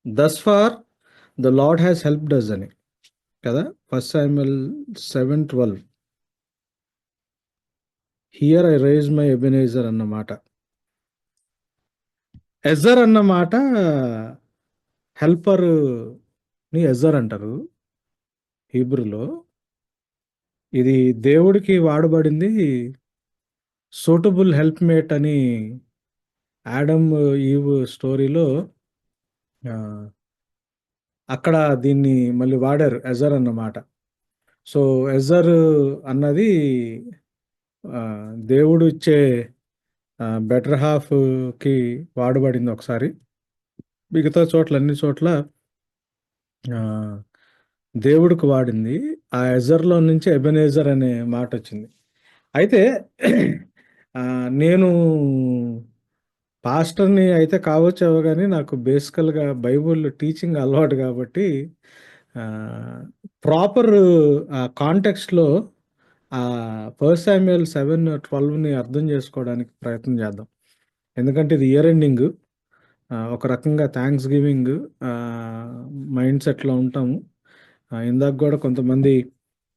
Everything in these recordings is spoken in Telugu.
Thus far the Lord has helped us అని కదా. 1 Samuel 7:12 here I raise my Ebenezer అన్నమాట. ఎజర్ అన్నమాట హెల్పర్ ని ఎజర్ అంటారు హీబ్రూలో. ఇది దేవుడికి వాడబడింది సూటబుల్ హెల్ప్ మేట్ అని యాడమ్ ఈవ్ స్టోరీలో అక్కడ దీన్ని మళ్ళీ వాడారు ఎజర్ అన్నమాట. సో ఎజర్ అన్నది దేవుడు ఇచ్చే బెటర్ హాఫ్కి వాడబడింది ఒకసారి. మిగతా చోట్ల అన్ని చోట్ల దేవుడికి వాడింది. ఆ ఎజర్లో నుంచి ఎబెనేజర్ అనే మాట వచ్చింది. అయితే నేను పాస్టర్ని అయితే కావచ్చేమో కానీ నాకు బేసికల్గా బైబుల్ టీచింగ్ అలవాటు కాబట్టి ప్రాపర్ కాంటెక్స్ట్లో 1 Samuel 7:12 అర్థం చేసుకోవడానికి ప్రయత్నం చేద్దాం. ఎందుకంటే ఇది ఇయర్ ఎండింగ్, ఒక రకంగా థ్యాంక్స్ గివింగ్ మైండ్ సెట్లో ఉంటాము. ఇందాక కూడా కొంతమంది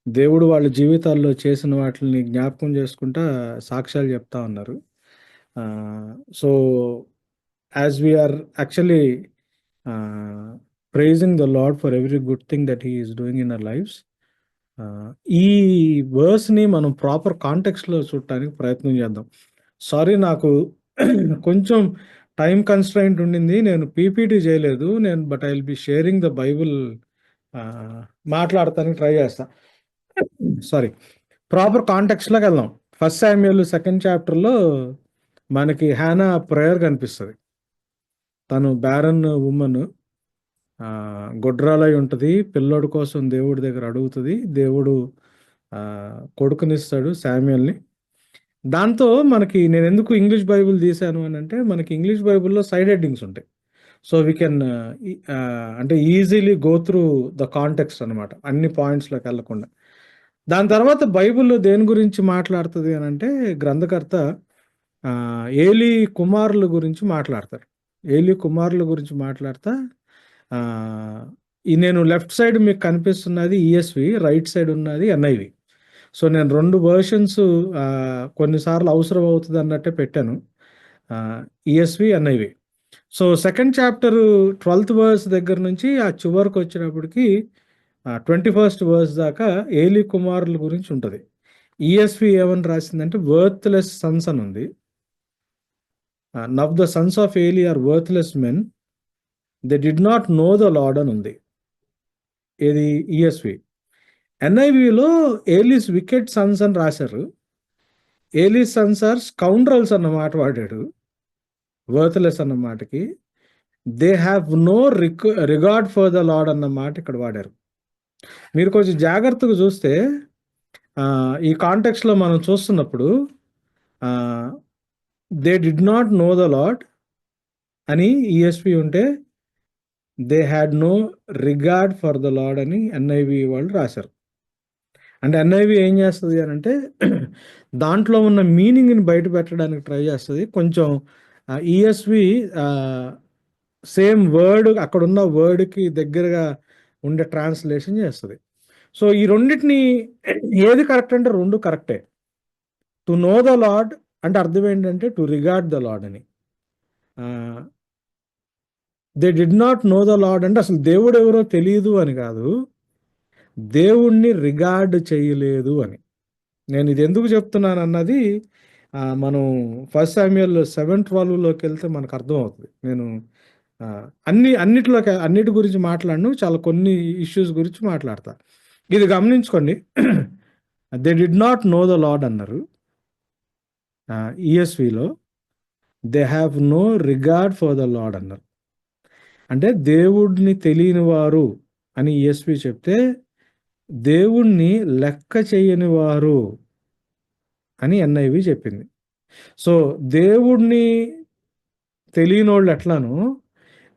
దేవుడు వాళ్ళ జీవితాల్లో చేసిన వాటిని జ్ఞాపకం చేసుకుంటా సాక్ష్యాలు చెప్తా ఉన్నారు. So as we're actually praising the Lord for every good thing that he is doing in our lives, ఈ వర్స్ని మనం ప్రాపర్ కాంటెక్స్ట్లో చూడటానికి ప్రయత్నం చేద్దాం. సారీ, నాకు కొంచెం టైం కన్స్ట్రైంట్ ఉండింది, నేను పీపీటీ చేయలేదు but I will be sharing the Bible మాట్లాడటానికి ట్రై చేస్తా. సారీ, ప్రాపర్ కాంటెక్స్ట్లోకి వెళ్దాం. 1 Samuel 2nd chapterలో మనకి హ్యానా ప్రేయర్ కనిపిస్తుంది. తను బ్యారన్ ఉమెన్, గొడ్రాలై ఉంటుంది, పిల్లోడి కోసం దేవుడి దగ్గర అడుగుతుంది, దేవుడు కొడుకునిస్తాడు శామ్యుయల్ని. దాంతో మనకి నేను ఎందుకు ఇంగ్లీష్ బైబుల్ తీశాను అని అంటే, మనకి ఇంగ్లీష్ బైబుల్లో సైడ్ హెడ్డింగ్స్ ఉంటాయి. సో వీ కెన్ అంటే easily go through the context అనమాట, అన్ని పాయింట్స్లోకి వెళ్ళకుండా. దాని తర్వాత బైబుల్ దేని గురించి మాట్లాడుతుంది అని అంటే, గ్రంథకర్త ఏలీ కుమారుల గురించి మాట్లాడతారు. ఏలీ కుమారుల గురించి మాట్లాడతా నేను లెఫ్ట్ సైడ్ మీకు కనిపిస్తున్నది ఈఎస్వి, రైట్ సైడ్ ఉన్నది ఎన్ఐవి. సో నేను రెండు వర్షన్స్ కొన్నిసార్లు అవసరం అవుతుంది అన్నట్టే పెట్టాను, ESV NIV. So 2nd chapter 12th verse దగ్గర నుంచి ఆ చివరికి వచ్చినప్పటికి 21st verse దాకా ఏలీ కుమారుల గురించి ఉంటుంది. ఈఎస్వి ఏమని రాసిందంటే వర్త్లెస్ సన్స్ అని ఉంది. Now the sons of Eli are worthless men, they did not know the Lord అని ఉంది. ఏది ఈఎస్వి. ఎన్ఐవిలో ఏలీస్ వికెట్ సన్స్ అని రాశారు. ఏలీస్ సన్స్ ఆర్ స్కౌండ్రల్స్ అన్న మాట వాడాడు వర్త్లెస్ అన్న మాటకి. They have no regard for the Lord అన్న మాట ఇక్కడ వాడారు. మీరు కొంచెం జాగ్రత్తగా చూస్తే ఈ కాంటెక్స్లో మనం చూస్తున్నప్పుడు they did not know the Lord అని ఈఎస్పి ఉంటే, they had no regard for the Lord అని ఎన్ఐవి వాళ్ళు రాశారు. అంటే ఎన్ఐవి ఏం చేస్తుంది అని అంటే, దాంట్లో ఉన్న మీనింగ్ని బయట పెట్టడానికి ట్రై చేస్తుంది. కొంచెం ఈఎస్వి సేమ్ వర్డ్ అక్కడ ఉన్న వర్డ్కి దగ్గరగా ఉండే ట్రాన్స్లేషన్ చేస్తుంది. సో ఈ రెండింటిని ఏది కరెక్ట్ అంటే రెండు కరెక్టే. టు నో ద లార్డ్ అంటే అర్థం ఏంటంటే టు రిగార్డ్ ద లార్డ్ అని. They did not know the Lord అంటే అసలు దేవుడు ఎవరో తెలియదు అని కాదు, దేవుణ్ణి రిగార్డ్ చేయలేదు అని. నేను ఇది ఎందుకు చెప్తున్నాను అన్నది మనం 1 Samuel 7:12లోకి వెళ్తే మనకు అర్థం అవుతుంది. నేను అన్నిటి గురించి మాట్లాడను, చాలా కొన్ని ఇష్యూస్ గురించి మాట్లాడతా. ఇది గమనించుకోండి. They did not know the Lord అన్నారు ఈఎస్విలో, they have no regard for the Lord అన్నారు. అంటే దేవుడిని తెలియని వారు అని ఈఎస్వి చెప్తే, దేవుణ్ణి లెక్క చేయని వారు అని ఎన్ఐవి చెప్పింది. సో దేవుణ్ణి తెలియని వాళ్ళు ఎట్లానో,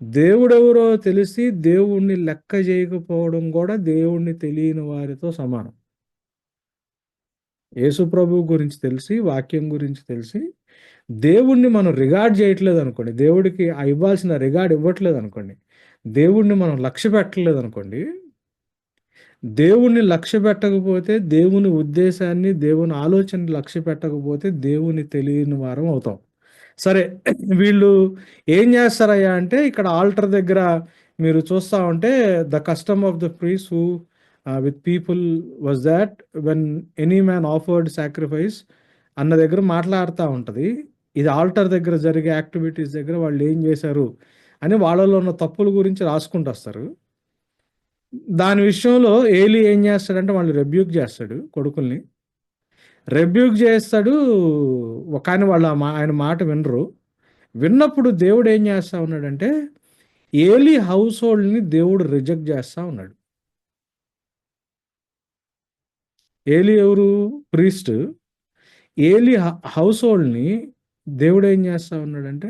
దేవుడెవరో తెలిసి దేవుణ్ణి లెక్క చేయకపోవడం కూడా దేవుణ్ణి తెలియని వారితో సమానం. యేసు ప్రభు గురించి తెలిసి, వాక్యం గురించి తెలిసి, దేవుణ్ణి మనం రిగార్డ్ చేయట్లేదు అనుకోండి, దేవుడికి ఇవ్వాల్సిన రిగార్డ్ ఇవ్వట్లేదు అనుకోండి, దేవుడిని మనం లక్ష్య పెట్టలేదనుకోండి, దేవుణ్ణి లక్ష్య పెట్టకపోతే, దేవుని ఉద్దేశాన్ని, దేవుని ఆలోచనని లక్ష్య పెట్టకపోతే, దేవుని తెలియని వారం అవుతాం. సరే వీళ్ళు ఏం చేస్తారయ్యా అంటే, ఇక్కడ ఆల్టర్ దగ్గర మీరు చూస్తా ఉంటే, the custom of the priest who with people was that when any man offered sacrifice అన్న దగ్గర మాట్లాడుతూ ఉంటుంది. ఇది ఆల్టర్ దగ్గర జరిగే యాక్టివిటీస్ దగ్గర వాళ్ళు ఏం చేశారు అని వాళ్ళలో ఉన్న తప్పుల గురించి రాసుకుంటూ వస్తారు. దాని విషయంలో ఏలి ఏం చేస్తాడంటే వాళ్ళు రెబ్యూక్ చేస్తాడు కొడుకుల్ని. రెబ్యూక్ చేస్తాడు. కానీ వాళ్ళు ఆయన మాట వినరు. విన్నప్పుడు దేవుడు ఏం చేస్తా ఉన్నాడంటే, ఏలి హౌస్ హోల్డ్ని దేవుడు రిజెక్ట్ చేస్తా ఉన్నాడు. ఏలి ఎవరు? ప్రీస్ట్. ఏలి హౌస్ హోల్డ్ని దేవుడు ఏం చేస్తా ఉన్నాడంటే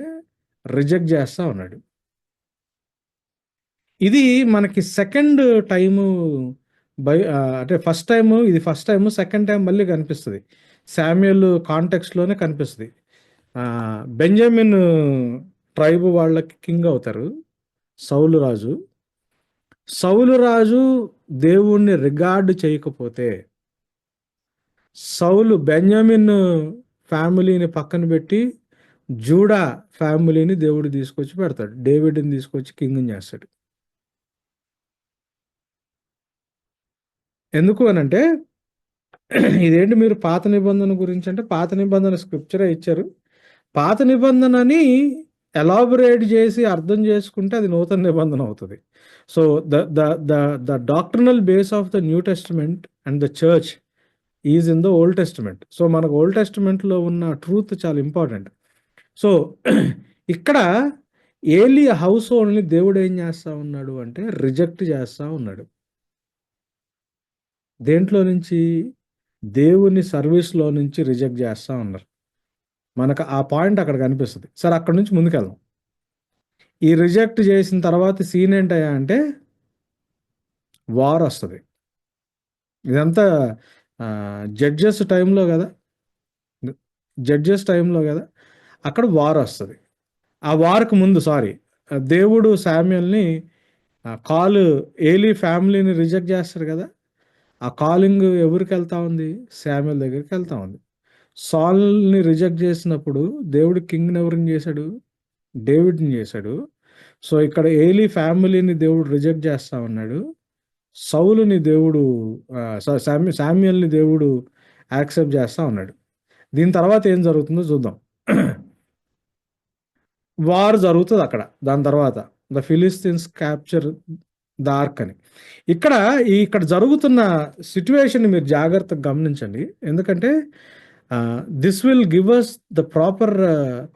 రిజెక్ట్ చేస్తా ఉన్నాడు. ఇది మనకి సెకండ్ టైము అంటే ఫస్ట్ టైము, ఇది ఫస్ట్ టైము, సెకండ్ టైం మళ్ళీ కనిపిస్తుంది. శామ్యుయల్ కాంటెక్స్ట్లోనే కనిపిస్తుంది. బెంజమిన్ ట్రైబ్ వాళ్ళకి కింగ్ అవుతారు సౌలు రాజు. సౌలు రాజు దేవుణ్ణి రిగార్డ్ చేయకపోతే, సౌలు బెంజమిన్ ఫ్యామిలీని పక్కన పెట్టి జూడా ఫ్యామిలీని దేవుడు తీసుకొచ్చి పెడతాడు. డేవిడ్ని తీసుకొచ్చి కింగ్ చేస్తాడు. ఎందుకు అనంటే, ఇదేంటి మీరు పాత నిబంధన గురించి అంటే, పాత నిబంధన స్క్రిప్చరే ఇచ్చారు. పాత నిబంధనని ఎలాబొరేట్ చేసి అర్థం చేసుకుంటే అది నూతన నిబంధన అవుతుంది. So the doctrinal base of the new testament and the church is in the old testament. So మనకు ఓల్డ్ టెస్టిమెంట్లో ఉన్న ట్రూత్ చాలా ఇంపార్టెంట్. సో ఇక్కడ ఏలి హౌస్ హోల్డ్ని దేవుడు ఏం చేస్తా ఉన్నాడు అంటే రిజెక్ట్ చేస్తా ఉన్నాడు. దేంట్లో నుంచి? దేవుని సర్వీస్లో నుంచి రిజెక్ట్ చేస్తూ ఉన్నారు. మనకు ఆ పాయింట్ అక్కడ కనిపిస్తుంది. సరే, అక్కడ నుంచి ముందుకెళ్దాం. ఈ రిజెక్ట్ చేసిన తర్వాత సీన్ ఏంటయ్యా అంటే వార్ వస్తుంది. ఇదంతా జడ్జెస్ టైంలో కదా, అక్కడ వార్ వస్తుంది. ఆ వార్కు ముందు దేవుడు శామ్యుయల్ని ఏలీ ఫ్యామిలీని రిజెక్ట్ చేస్తారు కదా, ఆ కాలింగ్ ఎవరికి వెళ్తా ఉంది? శామ్యుయల్ దగ్గరికి వెళ్తా ఉంది. సాల్ని రిజెక్ట్ చేసినప్పుడు దేవుడు కింగ్ని ఎవరిని చేశాడు? డేవిడ్ని చేశాడు. సో ఇక్కడ ఏలీ ఫ్యామిలీని దేవుడు రిజెక్ట్ చేస్తా ఉన్నాడు. సౌలుని దేవుడు శామ్యుయల్ని దేవుడు యాక్సెప్ట్ చేస్తా ఉన్నాడు. దీని తర్వాత ఏం జరుగుతుందో చూద్దాం. వార్ జరుగుతుంది అక్కడ. దాని తర్వాత the Philistines capture the ark అని. ఇక్కడ జరుగుతున్న సిచ్యువేషన్ మీరు జాగ్రత్తగా గమనించండి. ఎందుకంటే this will give us the proper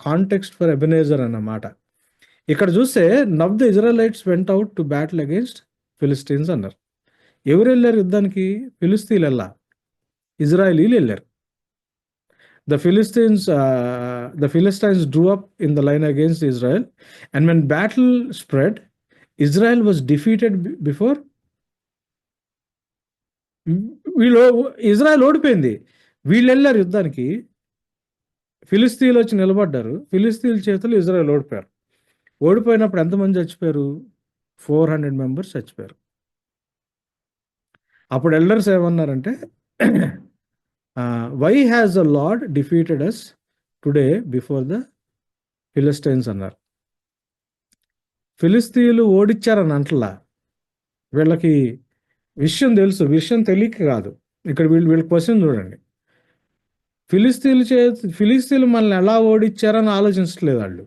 context for Ebenezer అన్నమాట. ఇక్కడ చూస్తే now the Israelites went out to battle against Philistines అన్నారు. ఎవరు వెళ్ళారు యుద్ధానికి? ఫిలిస్తీన్లు వెళ్ళా, ఇజ్రాయలీలు వెళ్ళారు. The Philistines drew up in the line against Israel, and when battle spread, Israel was defeated before. Israel ఓడిపోయింది. వీళ్ళు వెళ్ళారు యుద్ధానికి, ఫిలిస్తీన్లు వచ్చి నిలబడ్డారు. ఫిలిస్తీన్ల చేతులు ఇజ్రాయెల్ ఓడిపోయారు. ఓడిపోయినప్పుడు ఎంతమంది చచ్చిపోయారు? 400 మెంబర్స్ చచ్చిపోయారు. అప్పుడు ఎల్డర్స్ ఏమన్నారంటే, why has the Lord defeated us today before the Philistines అన్నారు. ఫిలిస్తీన్లు ఓడిచ్చారని అంటలా, వీళ్ళకి విషయం తెలుసు. విషయం తెలియక కాదు. ఇక్కడ వీళ్ళ క్వశ్చన్ చూడండి. ఫిలిస్తీన్లు మనల్ని ఎలా ఓడిచ్చారని ఆలోచించట్లేదు వాళ్ళు.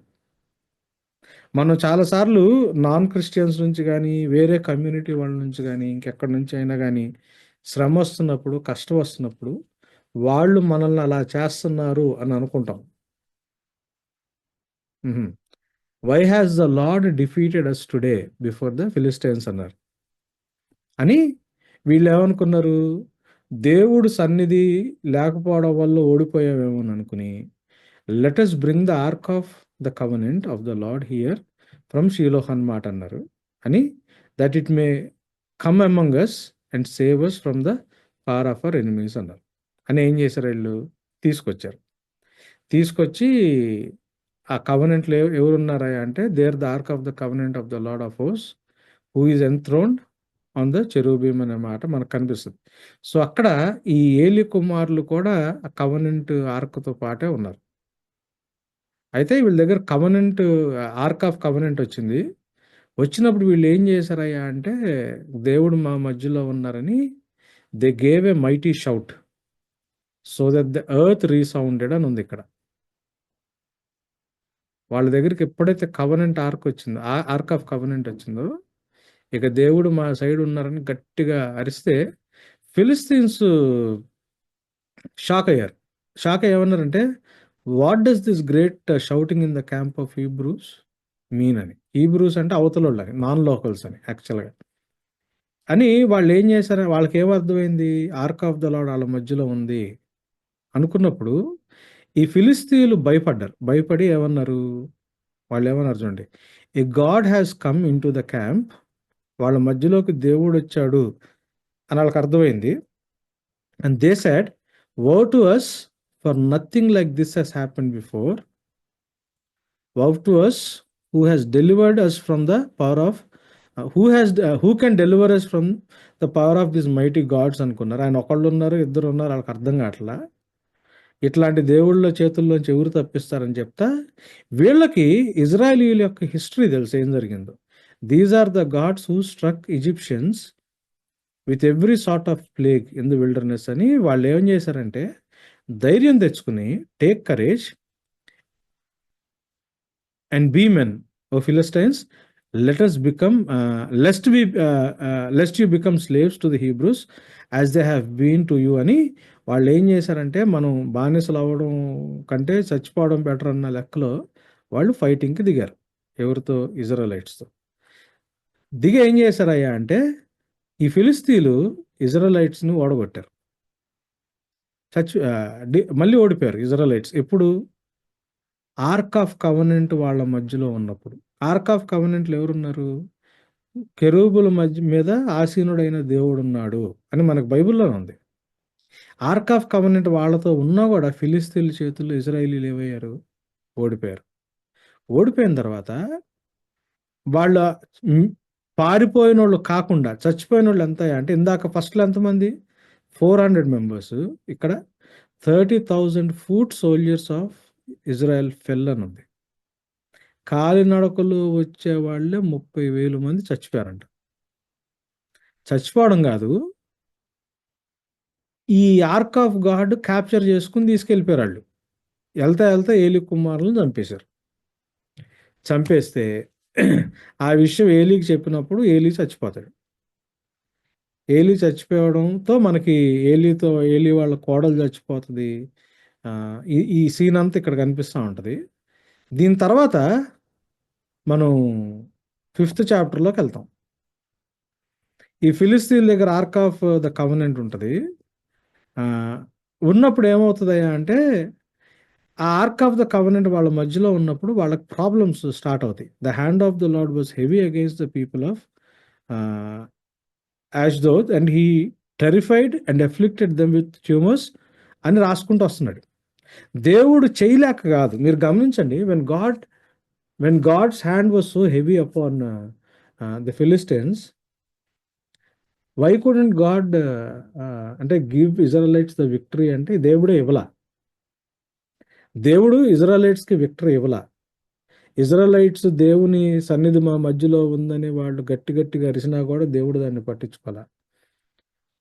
మనం చాలాసార్లు నాన్ క్రిస్టియన్స్ నుంచి కానీ, వేరే కమ్యూనిటీ వాళ్ళ నుంచి కానీ, ఇంకెక్కడి నుంచి అయినా కానీ శ్రమ వస్తున్నప్పుడు, కష్టం వస్తున్నప్పుడు వాళ్ళు మనల్ని అలా చేస్తున్నారు అని అనుకుంటాం. Why has the Lord defeated us today before the Philistines అన్నారు. అని వీళ్ళు ఏమనుకున్నారు? దేవుడు సన్నిధి లేకపోవడం వల్ల ఓడిపోయావేమో అని అనుకుని, let us bring the ark of the covenant of the Lord here from Shiloh అన్నమాట అన్నారు. అని that it may come among us and save us from the power of our enemies అన్నారు. అని ఏం చేశారు? వీళ్ళు తీసుకొచ్చి ఆ కవనెంట్లో ఎవరున్నారా అంటే there the ark of the covenant of the Lord of హోస్ who is enthroned on the cherubim అనే మాట మనకు కనిపిస్తుంది. సో అక్కడ ఈ ఏలి కుమారులు కూడా ఆ కవనెంట్ ఆర్క్తో పాటే ఉన్నారు. అయితే వీళ్ళ దగ్గర కవనెంట్ ఆర్క్ ఆఫ్ కవనెంట్ వచ్చింది. వచ్చినప్పుడు వీళ్ళు ఏం చేశారయ్యా అంటే దేవుడు మా మధ్యలో ఉన్నారని they gave a mighty shout so that the earth resounded అని ఉంది ఇక్కడ. వాళ్ళ దగ్గరికి ఎప్పుడైతే కవనెంట్ ఆర్క్ వచ్చిందో, ఆ ఆర్క్ ఆఫ్ కవనెంట్ వచ్చిందో, ఇక దేవుడు మా సైడ్ ఉన్నారని గట్టిగా అరిస్తే ఫిలిస్తీన్స్ షాక్ అయ్యారు. షాక్ అయ్యి ఏమన్నారంటే what does this great shouting in the camp of Hebrews mean అని. హీబ్రూస్ అంటే అవతలోళ్ళని, నాన్ లోకల్స్ అని యాక్చువల్గా. అని వాళ్ళు ఏం చేశారు, వాళ్ళకి ఏమర్థమైంది, ఆర్క్ ఆఫ్ ద లార్డ్ వాళ్ళ మధ్యలో ఉంది అనుకున్నప్పుడు ఈ ఫిలిస్తీన్లు భయపడ్డారు. భయపడి ఏమన్నారు, వాళ్ళు ఏమన్నారు చూడండి, a god has come into the camp, వాళ్ళ మధ్యలోకి దేవుడు వచ్చాడు అని వాళ్ళకి అర్థమైంది. And they said woe to us for nothing like this has happened before. Woe to us who has delivered us from the power of who can deliver us from the power of these mighty gods అనుకున్నారు. ఆయన ఒకళ్ళు ఉన్నారు, ఇద్దరు ఉన్నారు, వాళ్ళకి అర్థం కావట్లా. ఇట్లాంటి దేవుళ్ళ చేతుల్లోంచి ఎవరు తప్పిస్తారని చెప్తా వీళ్ళకి ఇజ్రాయేలీల యొక్క హిస్టరీ తెలుసు ఏం జరిగిందో. These are the gods who struck Egyptians with every sort of plague in the wilderness అని వాళ్ళు ఏం చేశారంటే ధైర్యం తెచ్చుకుని take courage and be men O Philistines lest you become slaves to the Hebrews as they have been to you అని వాళ్ళు ఏం చేశారంటే మనం బానిసలు అవ్వడం కంటే చచ్చిపోవడం బెటర్ అన్న లెక్కలో వాళ్ళు ఫైటింగ్కి దిగారు. ఎవరితో? ఇజ్రాయలైట్స్తో. దిగి ఏం చేశారయ్యా అంటే ఈ ఫిలిస్తీన్లు ఇజ్రాయలైట్స్ని ఓడగొట్టారు. మళ్ళీ ఓడిపోయారు ఇజ్రాయలైట్స్. ఎప్పుడు? ఆర్క్ ఆఫ్ కవనెంట్ వాళ్ళ మధ్యలో ఉన్నప్పుడు. ఆర్క్ ఆఫ్ కవనెంట్లు ఎవరున్నారు? కెరూబుల మధ్య మీద ఆసీనుడైన దేవుడు ఉన్నాడు అని మనకు బైబిల్లో ఉంది. ఆర్క్ ఆఫ్ కవనెంట్ వాళ్ళతో ఉన్నా కూడా ఫిలిస్తీన్ల చేతుల్లో ఇజ్రాయిలీలు ఏమయ్యారు? ఓడిపోయారు. ఓడిపోయిన తర్వాత వాళ్ళ పారిపోయిన వాళ్ళు కాకుండా చచ్చిపోయిన వాళ్ళు ఎంత అంటే ఇందాక ఫస్ట్లో ఎంతమంది? 400 మెంబర్స్. ఇక్కడ 30,000 ఫుట్ సోల్జర్స్ ఆఫ్ ఇజ్రాయెల్ ఫెల్ అని ఉంది. కాలినడకలు వచ్చే వాళ్ళే 30,000 మంది చచ్చిపోయారంట. చచ్చిపోవడం కాదు, ఈ ఆర్క్ ఆఫ్ గాడ్ క్యాప్చర్ చేసుకుని తీసుకెళ్ళిపోయారు వాళ్ళు. వెళ్తా ఏలి కుమారులను చంపేశారు. చంపేస్తే ఆ విషయం ఏలీకి చెప్పినప్పుడు ఏలీ చచ్చిపోతాడు. ఏలీ చచ్చిపోవడంతో మనకి ఏలీ వాళ్ళ కోడలు చచ్చిపోతుంది. ఈ సీన్ అంతా ఇక్కడ కనిపిస్తూ ఉంటుంది. దీని తర్వాత మనం 5th చాప్టర్లోకి వెళ్తాం. ఈ ఫిలిస్తీన్ దగ్గర ఆర్క్ ఆఫ్ ద కవనెంట్ ఉంటుంది. ఉన్నప్పుడు ఏమవుతుందయ్యా అంటే ఆ ఆర్క్ ఆఫ్ ద కవనెంట్ వాళ్ళ మధ్యలో ఉన్నప్పుడు వాళ్ళకి ప్రాబ్లమ్స్ స్టార్ట్ అవుతాయి. The hand of the Lord was heavy against the people of Ashdod and he terrified and afflicted them with tumours అని రాసుకుంటూ వస్తున్నాడు. దేవుడు చేయలేక కాదు. మీరు గమనించండి, when God's hand was so heavy upon the Philistines, why couldn't God అంటే give Israelites the victory అంటే దేవుడే ఇవ్వలా. దేవుడు ఇజ్రాయలైట్స్కి విక్టరీ ఇవ్వలా. ఇజ్రాయలైట్స్ దేవుని సన్నిధి మా మధ్యలో ఉందని వాళ్ళు గట్టిగా అరిసినా కూడా దేవుడు దాన్ని పట్టించుకోవాలా.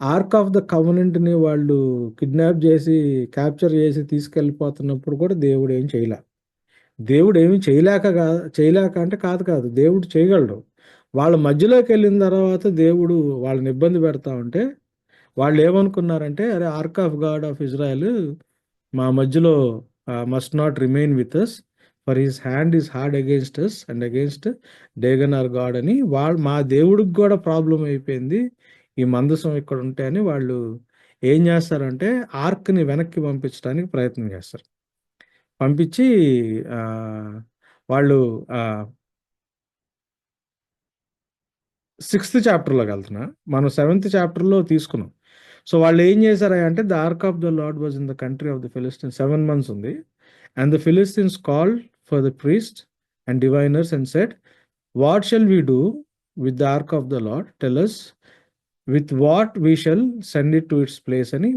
ఆర్క్ ఆఫ్ ద కవనెంట్ని వాళ్ళు కిడ్నాప్ చేసి క్యాప్చర్ చేసి తీసుకెళ్ళిపోతున్నప్పుడు కూడా దేవుడు ఏం చేయలే. దేవుడు ఏమి చేయలేక అంటే కాదు, దేవుడు చేయగలడు. వాళ్ళ మధ్యలోకి వెళ్ళిన తర్వాత దేవుడు వాళ్ళని ఇబ్బంది పెడతా ఉంటే వాళ్ళు ఏమనుకున్నారంటే అరే ark of God of Israel మా మధ్యలో must not remain with us for his hand is hard against us and against Dagon our god అని మా దేవుడికి కూడా ప్రాబ్లం అయిపోయింది ఈ మందసం ఇక్కడ ఉంటే అని వాళ్ళు ఏం చేస్తారంటే ఆర్క్ని వెనక్కి పంపించడానికి ప్రయత్నం చేస్తారు. పంపించి వాళ్ళు 6th చాప్టర్లోకి వెళ్తున్నా. మనం 7th చాప్టర్లో తీసుకున్నాం. సో వాళ్ళు ఏం చేశారంటే the ark of the Lord was in the country of the Philistines 7 months ఉంది. And the Philistines called for the priests and diviners and said, what shall we do with the ark of the Lord? Tell us with what we shall send it to its place అని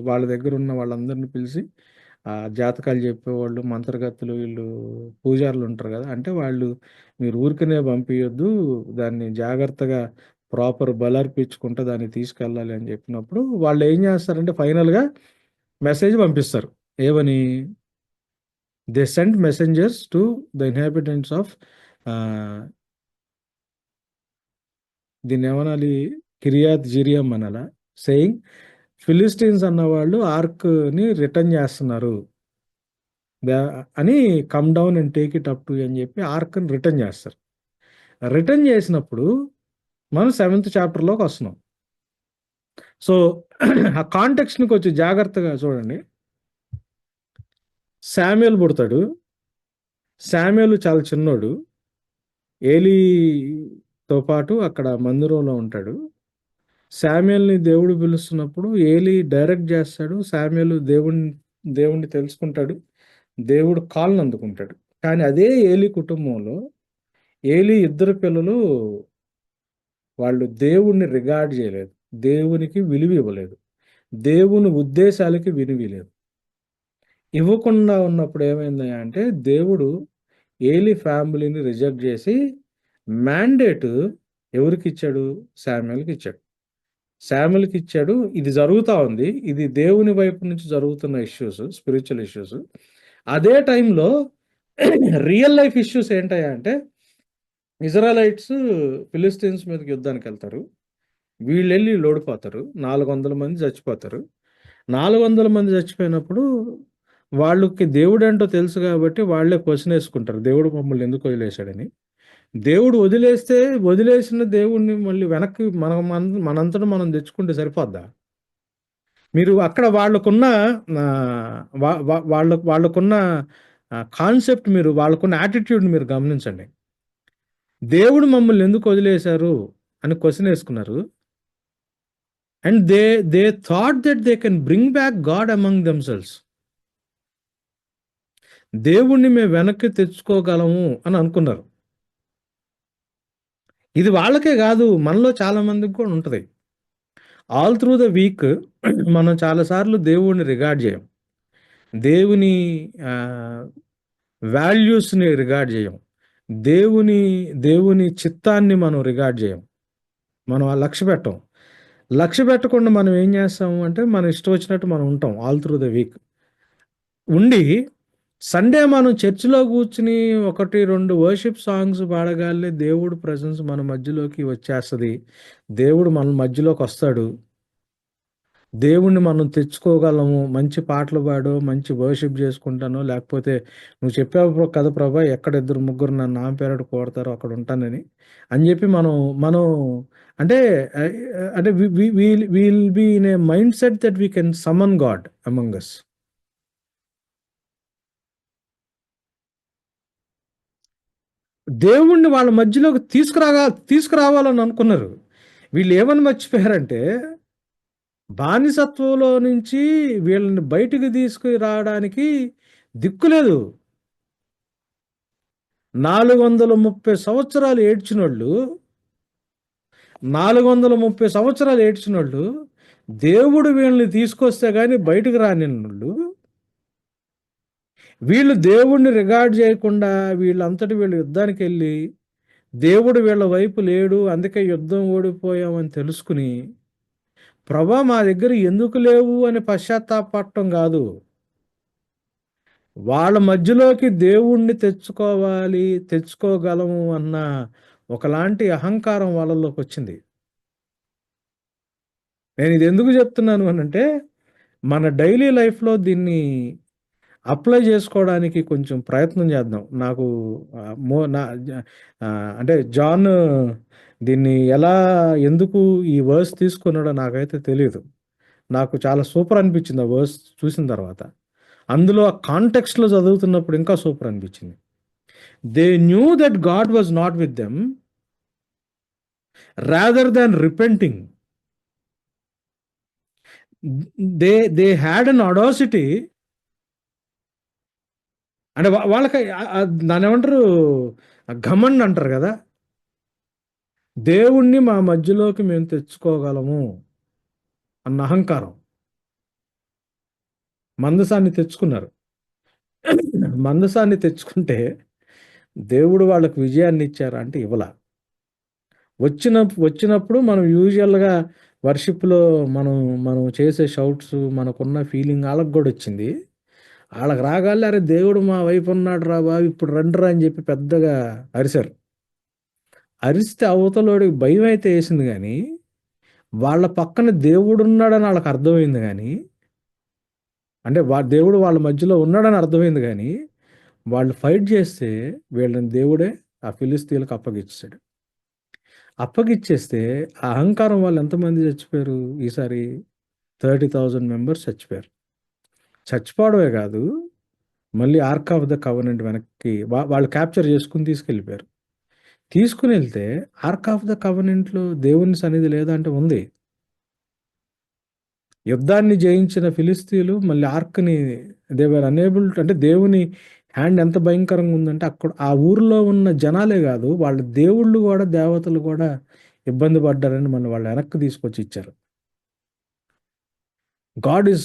వాళ్ళ దగ్గర ఉన్న వాళ్ళందరిని పిలిచి జాతకాలు చెప్పేవాళ్ళు, మంత్రగతులు, వీళ్ళు పూజారులు ఉంటారు కదా, అంటే వాళ్ళు మీరు ఊరికనే పంపించొద్దు, దాన్ని జాగ్రత్తగా ప్రాపర్ బలర్పించుకుంటే దాన్ని తీసుకెళ్ళాలి అని చెప్పినప్పుడు వాళ్ళు ఏం చేస్తారంటే ఫైనల్గా మెసేజ్ పంపిస్తారు. ఏమని? They cent messengers to the inhabitants of దీన్ని ఏమనాలి, కిరియాత్ జిరియం అనాలా, సెయింగ్ ఫిలిస్టీన్స్ అన్న వాళ్ళు ఆర్క్ని రిటర్న్ చేస్తున్నారు అని, come down and take it up to అని చెప్పి ఆర్క్ని రిటర్న్ చేస్తారు. రిటర్న్ చేసినప్పుడు మనం 7th చాప్టర్లోకి వస్తున్నాం. సో ఆ కాంటెక్స్ట్ని కొంచెం జాగ్రత్తగా చూడండి. శామ్యూల్ పుడతాడు. శామ్యూల్ చాలా చిన్నోడు, ఏలీతో పాటు అక్కడ మందిరంలో ఉంటాడు. శామ్యూల్ని దేవుడు పిలుస్తున్నప్పుడు ఏలీ డైరెక్ట్ చేస్తాడు. శామ్యూల్ దేవుణ్ణి తెలుసుకుంటాడు, దేవుడు కాళ్ళను అందుకుంటాడు. కానీ అదే ఏలీ కుటుంబంలో ఏలీ ఇద్దరు పిల్లలు వాళ్ళు దేవుణ్ణి రిగార్డ్ చేయలేదు, దేవునికి విలువ ఇవ్వలేదు, దేవుని ఉద్దేశాలకి విలువ లేదు. ఇవ్వకుండా ఉన్నప్పుడు ఏమైంది అంటే దేవుడు ఏలీ ఫ్యామిలీని రిజెక్ట్ చేసి మ్యాండేట్ ఎవరికి ఇచ్చాడు? శామ్యూల్కి ఇచ్చాడు. శామ్యూల్కి ఇచ్చాడు. ఇది జరుగుతూ ఉంది, ఇది దేవుని వైపు నుంచి జరుగుతున్న ఇష్యూస్, స్పిరిచువల్ ఇష్యూస్. అదే టైంలో రియల్ లైఫ్ ఇష్యూస్ ఏంటయ్యా అంటే ఇజ్రాయలైట్స్ ఫిలిస్తీన్స్ మీదకి యుద్ధానికి వెళ్తారు, వీళ్ళు వెళ్ళి ఓడిపోతారు, 400 మంది చచ్చిపోతారు. 400 మంది చచ్చిపోయినప్పుడు వాళ్ళకి దేవుడు ఏంటో తెలుసు కాబట్టి వాళ్ళే క్వశ్చన్ వేసుకుంటారు, దేవుడు మమ్మల్ని ఎందుకు వదిలేశాడని. దేవుడు వదిలేసిన దేవుణ్ణి మళ్ళీ వెనక్కి మనంతటా మనం తెచ్చుకుంటే సరిపోద్దా? మీరు అక్కడ వాళ్ళకున్న కాన్సెప్ట్, వాళ్ళకున్న యాటిట్యూడ్ని మీరు గమనించండి. దేవుడు మమ్మల్ని ఎందుకు వదిలేశారు అని క్వశ్చన్ వేసుకున్నారు. And they thought that they can bring back God among themselves. దేవుణ్ణి మేము వెనక్కి తెచ్చుకోగలము అని అనుకున్నారు. ఇది వాళ్ళకే కాదు, మనలో చాలా మందికి కూడా ఉంటుంది. ఆల్ త్రూ ద వీక్ మనం చాలాసార్లు దేవుణ్ణి రిగార్డ్ చేయం, దేవుని వాల్యూస్ని రిగార్డ్ చేయం, దేవుని చిత్తాన్ని మనం రిగార్డ్ చేయం, మనం ఆ లక్ష్య పెట్టకుండా మనం ఏం చేస్తాము అంటే మన ఇష్టం వచ్చినట్టు మనం ఉంటాం ఆల్ త్రూ ద వీక్ ఉండి. సండే మనం చర్చిలో కూర్చుని 1-2 వర్షిప్ సాంగ్స్ పాడగానే దేవుడు ప్రెజెన్స్ మన మధ్యలోకి వచ్చేస్తుంది, దేవుడు మన మధ్యలోకి వస్తాడు, దేవుణ్ణి మనం తెచ్చుకోగలము. మంచి పాటలు పాడో, మంచి వర్షిప్ చేసుకుంటానో, లేకపోతే నువ్వు చెప్పావు కదా ప్రభా, ఎక్కడ 2-3 నన్ను నా పేరట కోడతారో అక్కడ ఉంటానని చెప్పి మనం అంటే will be in a mind set that we can summon God among us. దేవుణ్ణి వాళ్ళ మధ్యలోకి తీసుకురావాలని అనుకున్నారు. వీళ్ళు ఏమని మర్చిపోయారంటే బానిసత్వంలో నుంచి వీళ్ళని బయటికి తీసుకురావడానికి దిక్కులేదు. 430 సంవత్సరాలు ఏడ్చినోళ్ళు 430 సంవత్సరాలు ఏడ్చినోళ్ళు దేవుడు వీళ్ళని తీసుకొస్తే కానీ బయటకు రానిన్నోళ్ళు, వీళ్ళు దేవుడిని రిగార్డ్ చేయకుండా వీళ్ళంతటి వీళ్ళు యుద్ధానికి వెళ్ళి దేవుడు వీళ్ళ వైపు లేడు, అందుకే యుద్ధం ఓడిపోయామని తెలుసుకుని ప్రభా మా దగ్గర ఎందుకు లేవు అని పశ్చాత్తాపడటం కాదు, వాళ్ళ మధ్యలోకి దేవుణ్ణి తెచ్చుకోగలము అన్న ఒకలాంటి అహంకారం వాళ్ళలోకి వచ్చింది. నేను ఇది ఎందుకు చెప్తున్నాను అనంటే మన డైలీ లైఫ్లో దీన్ని అప్లై చేసుకోవడానికి కొంచెం ప్రయత్నం చేద్దాం. నాకు అంటే జాన్ దీన్ని ఎందుకు ఈ వర్స్ తీసుకున్నాడో నాకైతే తెలియదు. నాకు చాలా సూపర్ అనిపించింది ఆ వర్స్ చూసిన తర్వాత. అందులో ఆ కాంటెక్స్ట్లో చదువుతున్నప్పుడు ఇంకా సూపర్ అనిపించింది. They knew that God was not with them rather than repenting. they had an audacity అంటే వాళ్ళకి దాన్ని ఏమంటారు, ఘమన్ అంటారు కదా, దేవుణ్ణి మా మధ్యలోకి మేము తెచ్చుకోగలము అన్న అహంకారం. మందసాన్ని తెచ్చుకున్నారు. మందసాన్ని తెచ్చుకుంటే దేవుడు వాళ్ళకు విజయాన్ని ఇచ్చారా అంటే ఇవ్వల. వచ్చిన వచ్చినప్పుడు మనం యూజువల్గా వర్షిప్లో మనం మనం చేసే షౌట్స్, మనకున్న ఫీలింగ్ వాళ్ళకి కూడా వచ్చింది. వాళ్ళకి రాగానే అరే దేవుడు మా వైపు ఉన్నాడు రా బాబు ఇప్పుడు రండిరా అని చెప్పి పెద్దగా అరిశారు. అరిస్తే అవతలోడికి భయం అయితే వేసింది కానీ వాళ్ళ పక్కన దేవుడు ఉన్నాడని వాళ్ళకి అర్థమైంది కానీ, అంటే దేవుడు వాళ్ళ మధ్యలో ఉన్నాడని అర్థమైంది కానీ, వాళ్ళు ఫైట్ చేస్తే వీళ్ళని దేవుడే ఆ ఫిలిస్తీన్లకు అప్పగిచ్చాడు. అప్పగిచ్చేస్తే ఆ అహంకారం వాళ్ళు ఎంతమంది చచ్చిపోయారు ఈసారి? 30,000 మెంబర్స్ చచ్చిపోయారు. చచ్చిపోవడమే కాదు, మళ్ళీ ఆర్క్ ఆఫ్ ద కవనెంట్ వెనక్కి వాళ్ళు క్యాప్చర్ చేసుకుని తీసుకెళ్ళిపోయారు. తీసుకుని వెళ్తే ఆర్క్ ఆఫ్ ద కవనెంట్లో దేవుని సన్నిధి లేదా అంటే ఉంది. యుద్ధాన్ని జయించిన ఫిలిస్తీన్లు మళ్ళీ ఆర్క్ని దేవర్ అనేబుల్, అంటే దేవుని హ్యాండ్ ఎంత భయంకరంగా ఉందంటే అక్కడ ఆ ఊర్లో ఉన్న జనాలే కాదు, వాళ్ళ దేవుళ్ళు కూడా, దేవతలు కూడా ఇబ్బంది పడ్డారని మన వాళ్ళు వెనక్కి తీసుకొచ్చి ఇచ్చారు. God is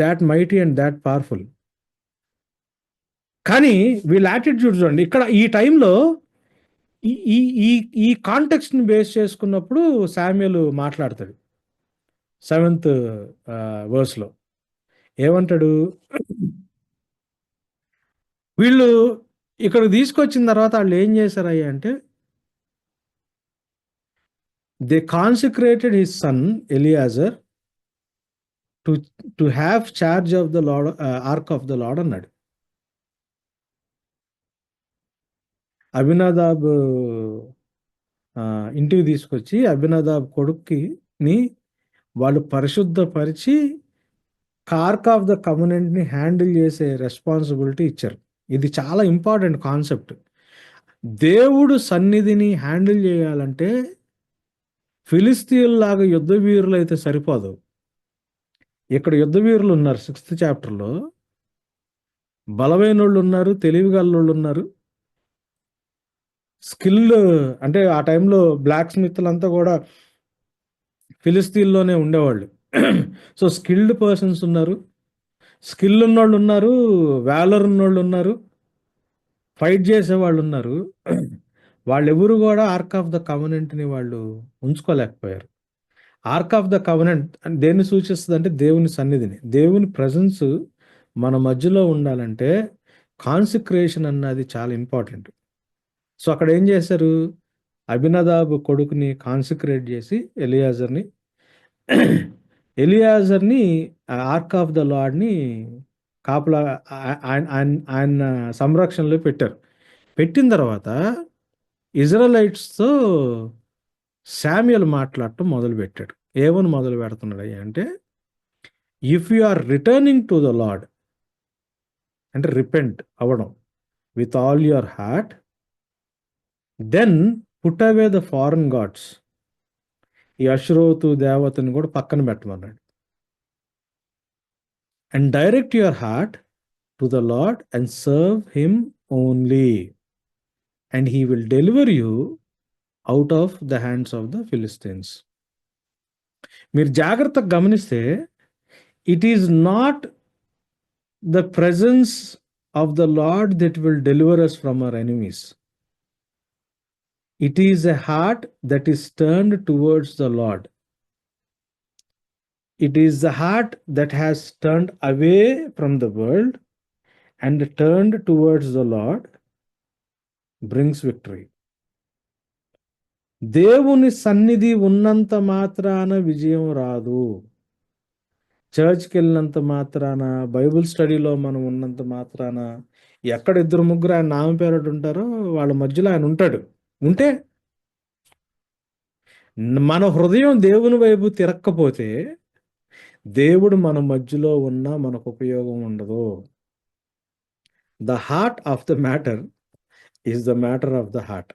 that mighty and that powerful. కానీ వీళ్ళ యాటిట్యూడ్ చూడండి, ఇక్కడ ఈ టైంలో ఈ ఈ ఈ ఈ కాంటెక్స్ట్ని బేస్ చేసుకున్నప్పుడు శామ్యూల్ మాట్లాడతాడు 7th వర్స్లో. ఏమంటాడు, వీళ్ళు ఇక్కడికి తీసుకొచ్చిన తర్వాత వాళ్ళు ఏం చేశారయ్యా అంటే, they consecrated his son Eliezer to to have charge of the lord, arc of the lord అన్నాడు. అభినదాబ్ ఇంటికి తీసుకొచ్చి అభినదాబ్ కొడుక్కిని వాళ్ళు పరిశుద్ధపరిచి ఆర్క్ ఆఫ్ ద కవనెంట్ని హ్యాండిల్ చేసే రెస్పాన్సిబిలిటీ ఇచ్చారు. ఇది చాలా ఇంపార్టెంట్ కాన్సెప్ట్. దేవుడు సన్నిధిని హ్యాండిల్ చేయాలంటే ఫిలిస్తీన్లాగా యుద్ధ వీరులు అయితే సరిపోదు. ఇక్కడ యుద్ధ వీరులు ఉన్నారు 6th చాప్టర్లో, బలమైన వాళ్ళు ఉన్నారు, తెలివిగల్లోళ్ళు ఉన్నారు, స్కిల్, అంటే ఆ టైంలో బ్లాక్ స్మిత్లంతా కూడా ఫిలిస్తీన్లోనే ఉండేవాళ్ళు. సో స్కిల్డ్ పర్సన్స్ ఉన్నారు, స్కిల్ ఉన్నోళ్ళు ఉన్నారు, వ్యాలర్ ఉన్నోళ్ళు ఉన్నారు, ఫైట్ చేసే వాళ్ళు ఉన్నారు. వాళ్ళెవరు కూడా ఆర్క్ ఆఫ్ ద కవనెంట్ని వాళ్ళు ఉంచుకోలేకపోయారు. ఆర్క్ ఆఫ్ ద కవనెంట్ దేన్ని సూచిస్తుంది అంటే దేవుని సన్నిధిని, దేవుని ప్రజెన్స్ మన మధ్యలో ఉండాలంటే కాన్సిక్రేషన్ అన్నది చాలా ఇంపార్టెంట్. సో అక్కడ ఏం చేశారు, అభినదాబ్ కొడుకుని కాన్సిక్రేట్ చేసి ఎలియాజర్ని ఆర్క్ ఆఫ్ ద లార్డ్ని కాపులా ఆయన సంరక్షణలో పెట్టారు. పెట్టిన తర్వాత ఇజ్రాయలైట్స్తో శామ్యూల్ మాట్లాడటం మొదలుపెట్టాడు. ఏమని మొదలు పెడుతున్నాడు అంటే, if you are returning to the Lord, అంటే రిపెంట్ అవ్వడం with all your heart, then put away the foreign gods. ఈ అశ్రోతు దేవతని కూడా పక్కన పెట్టమన్నాడు. And direct your heart to the Lord and serve him only and he will deliver you out of the hands of the Philistines. మీరు జాగ్రత్తగా గమనిస్తే it is not the presence of the Lord that will deliver us from our enemies. It is a heart that is turned towards the Lord. It is the heart that has turned away from the world and turned towards the Lord brings victory. దేవుని సన్నిధి ఉన్నంత మాత్రాన విజయం రాదు. చర్చ్కి వెళ్ళినంత మాత్రాన, బైబిల్ స్టడీలో మనం ఉన్నంత మాత్రాన, ఎక్కడ 2-3 ఆయన నామ పేరట ఉంటారో వాళ్ళ మధ్యలో ఆయన ఉంటాడు. ఉంటే మన హృదయం దేవుని వైపు తిరక్కపోతే దేవుడు మన మధ్యలో ఉన్నా మనకు ఉపయోగం ఉండదు. The heart of the matter is the matter of the heart.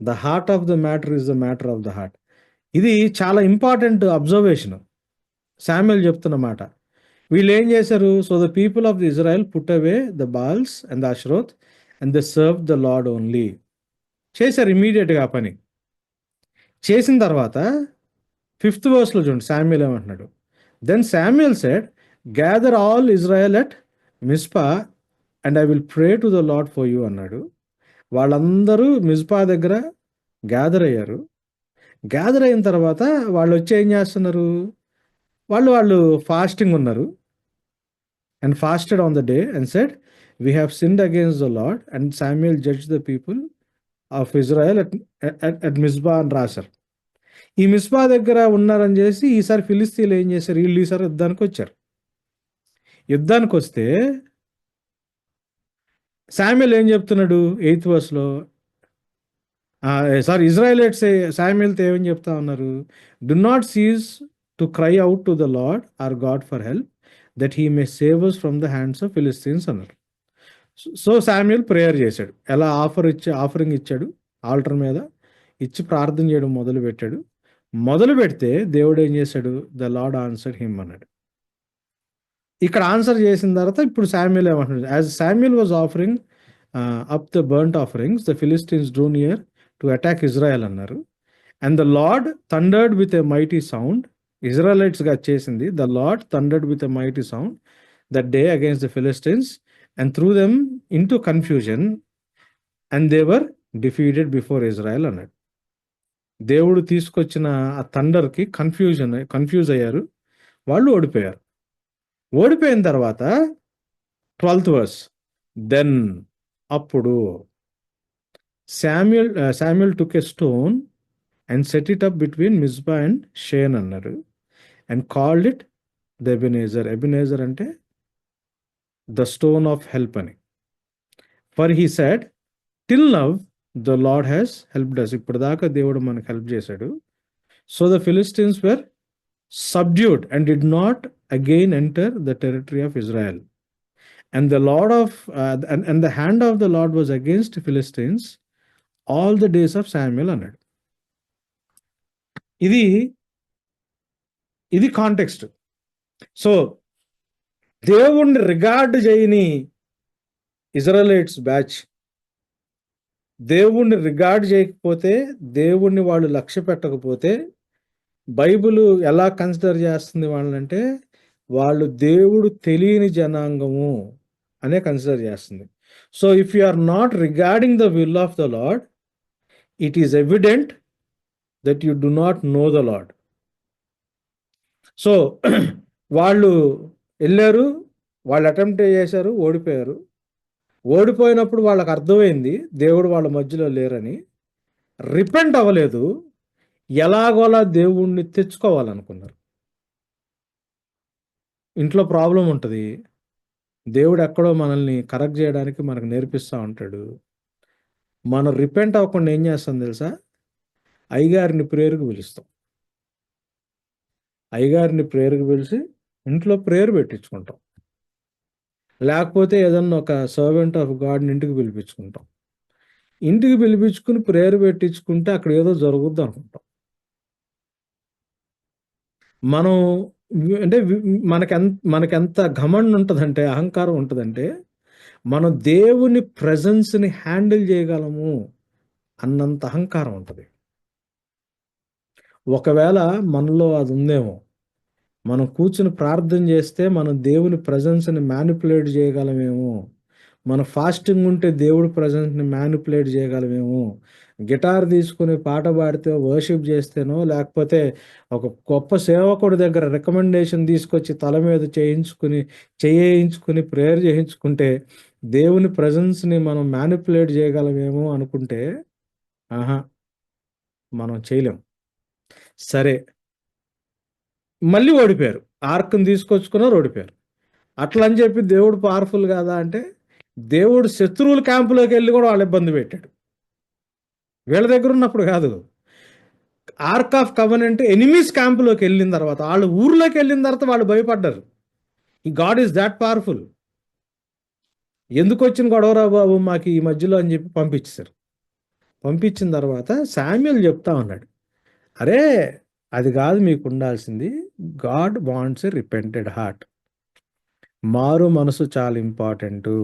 The heart of the matter is the matter of the heart. ఇది చాలా ఇంపార్టెంట్ అబ్జర్వేషన్ శామ్యూల్ చెప్తున్న మాట. వీళ్ళు ఏం చేశారు? So the people of the Israel put away the Baals and the Ashtaroth and the serve the Lord only. చేశారు ఇమీడియట్గా ఆ పని. చేసిన తర్వాత 5th వర్స్లో చూడండి శామ్యుల్ ఏమంటున్నాడు. Then Samuel said, gather all Israel at Mizpah and I will pray to the Lord for you అన్నాడు. వాళ్ళందరూ మిస్పా దగ్గర గ్యాదర్ అయ్యారు. గ్యాదర్ అయిన తర్వాత వాళ్ళు వచ్చి ఏం చేస్తున్నారు? వాళ్ళు ఫాస్టింగ్ ఉన్నారు. And fasted on the day and said, we have sinned against the Lord and Samuel judge the people of Israel at Misbah అని రాశారు. ఈ మిస్బా దగ్గర ఉన్నారని చేసి ఈసారి ఫిలిస్తీన్లు ఏం చేశారు? వీళ్ళు ఈసారి యుద్ధానికి వచ్చారు. యుద్ధానికి వస్తే శామ్యుయల్ ఏం చెప్తున్నాడు 8th వర్స్లో? సారీ, ఇజ్రాయలైట్స్ శామ్యుయల్తో ఏమని చెప్తా ఉన్నారు? Do not cease to cry out to the Lord our God for help that he may save us from the hands of Philistines అన్నారు. సో శామ్యుయల్ ప్రేయర్ చేశాడు. ఎలా ఆఫరింగ్ ఇచ్చాడు, ఆల్టర్ మీద ఇచ్చి ప్రార్థన చేయడం మొదలు పెట్టాడు. మొదలు పెడితే దేవుడు ఏం చేశాడు? ద లార్డ్ ఆన్సర్డ్ హిమ్ అన్నాడు. ఇక్కడ ఆన్సర్ చేసిన తర్వాత ఇప్పుడు శామ్యుయల్ ఏమంటున్నాడు? As Samuel was offering up the burnt offerings the Philistines drew near to attack Israel అన్నారు. And the Lord thundered with a mighty sound. ఇజ్రాయలైట్స్గా చేసింది. The Lord thundered with a mighty sound that day against the Philistines and threw them into confusion and they were defeated before Israel అన్నాడు. దేవుడు తీసుకొచ్చిన ఆ థండర్కి కన్ఫ్యూజ్ అయ్యారు, వాళ్ళు ఓడిపోయారు. ఓడిపోయిన తర్వాత 12th వర్స్, దెన్ అప్పుడు Samuel took a stone and set it up between Mizpah and Shen అన్నారు. And called it the Ebenezer. Ebenezer అంటే ద స్టోన్ ఆఫ్ హెల్ప్ అని. For he said, till now the Lord has helped us. ఇప్పుడు దాకా దేవుడు మనకు హెల్ప్ చేశాడు. So the Philistines were subdued and did not again enter the territory of Israel. And the Lord of and the hand of the Lord was against Philistines all the days of Samuel అన్నాడు. ఇది కాంటెక్స్ట్. సో దేవుణ్ణి రిగార్డ్ చేయని ఇజ్రాయలైట్స్ బ్యాచ్, దేవుణ్ణి రిగార్డ్ చేయకపోతే, దేవుణ్ణి వాళ్ళు లక్ష్య పెట్టకపోతే, బైబిల్ ఎలా కన్సిడర్ చేస్తుంది వాళ్ళంటే వాళ్ళు దేవుడు తెలియని జనాంగము అనే కన్సిడర్ చేస్తుంది. So if you are not regarding the will of the Lord, it is evident that you do not know the Lord. So వాళ్ళు వెళ్ళారు, వాళ్ళు అటెంప్ట్ చేశారు, ఓడిపోయారు. ఓడిపోయినప్పుడు వాళ్ళకి అర్థమైంది దేవుడు వాళ్ళ మధ్యలో లేరని. రిపెంట్ అవ్వలేదు, ఎలాగోలా దేవుణ్ణి తెచ్చుకోవాలనుకున్నారు. ఇంట్లో ప్రాబ్లం ఉంటుంది, దేవుడు ఎక్కడో మనల్ని కరెక్ట్ చేయడానికి మనకు నేర్పిస్తూ ఉంటాడు. మనం రిపెంట్ అవ్వకుండా ఏం చేస్తాం తెలుసా? అయ్యగారిని ప్రేయర్కి పిలుస్తాం. అయ్యగారిని ప్రేయర్కి పిలిచి ఇంట్లో ప్రేయర్ పెట్టించుకుంటాం. లేకపోతే ఏదన్నా ఒక సర్వెంట్ ఆఫ్ గాడ్ని ఇంటికి పిలిపించుకుంటాం. ఇంటికి పిలిపించుకుని ప్రేయర్ పెట్టించుకుంటే అక్కడ ఏదో జరుగుద్ది అనుకుంటాం. మనం అంటే మనకెంత ఘమండ్ ఉంటుందంటే, అహంకారం ఉంటుందంటే, మనం దేవుని ప్రెజెన్స్ని హ్యాండిల్ చేయగలము అన్నంత అహంకారం ఉంటుంది. ఒకవేళ మనలో అది ఉందేమో, మనం కూర్చుని ప్రార్థన చేస్తే మనం దేవుని ప్రెజెన్స్ని మ్యానిపులేట్ చేయగలమేమో, మన ఫాస్టింగ్ ఉంటే దేవుడి ప్రెజెన్స్ని మ్యానిపులేట్ చేయగలమేమో, గిటార్ తీసుకుని పాట పాడితే వర్షిప్ చేస్తేనో, లేకపోతే ఒక గొప్ప సేవకుడి దగ్గర రికమెండేషన్ తీసుకొచ్చి తల మీద చేయించుకుని ప్రేయర్ చేయించుకుంటే దేవుని ప్రెజెన్స్ని మనం మ్యానిపులేట్ చేయగలమేమో అనుకుంటే, ఆహా, మనం చేయలేం. సరే, మళ్ళీ ఓడిపోయారు. ఆర్క్ని తీసుకొచ్చుకున్నారు, ఓడిపోయారు. అట్లా అని చెప్పి దేవుడు పవర్ఫుల్ కాదా అంటే, దేవుడు శత్రువుల క్యాంపులోకి వెళ్ళి కూడా వాళ్ళు ఇబ్బంది పెట్టాడు. వీళ్ళ దగ్గర ఉన్నప్పుడు కాదు. ఆర్క్ ఆఫ్ కవెనెంట్ ఎనిమీస్ క్యాంపులోకి వెళ్ళిన తర్వాత, వాళ్ళు ఊర్లోకి వెళ్ళిన తర్వాత వాళ్ళు భయపడ్డారు. ఈ గాడ్ ఈజ్ దాట్ పవర్ఫుల్. ఎందుకు వచ్చిన గొడవరా బాబు మాకు ఈ మధ్యలో అని చెప్పి పంపించారు. పంపించిన తర్వాత శామ్యుయల్ చెప్తా ఉన్నాడు, అరే అది కాదు మీకు ఉండాల్సింది, గాడ్ వాంట్స్ ఎ రిపెంటెడ్ హార్ట్. మారు మనసు చాలా ఇంపార్టెంటు.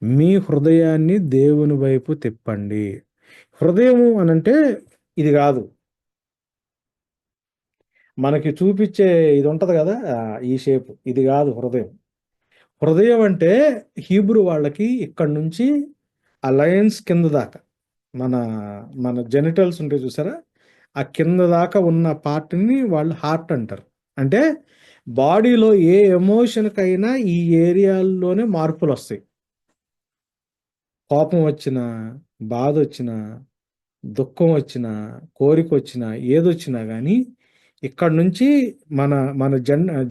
మీ హృదయాన్ని దేవుని వైపు తిప్పండి. హృదయము అనంటే ఇది కాదు. మనకి చూపించే ఇది ఉంటది కదా! ఈ షేప్ ఇది కాదు హృదయం. హృదయం అంటే హీబ్రూ వాళ్ళకి ఇక్కడి నుంచి ఆ లయన్స్ కింద దాకా మన మన జెనిటల్స్ ఉంటాయి చూసారా? ఆ కింద దాకా ఉన్న పార్ట్‌ని వాళ్ళు హార్ట్ అంటారు. అంటే బాడీలో ఏ ఎమోషన్‌కైనా ఈ ఏరియాల్లోనే మార్పులొస్తాయి. కోపం వచ్చినా, బాధొచ్చినా, దుఃఖం వచ్చినా, కోరికొచ్చినా, ఏదొచ్చినా గానీ ఇక్కడి నుంచి మన మన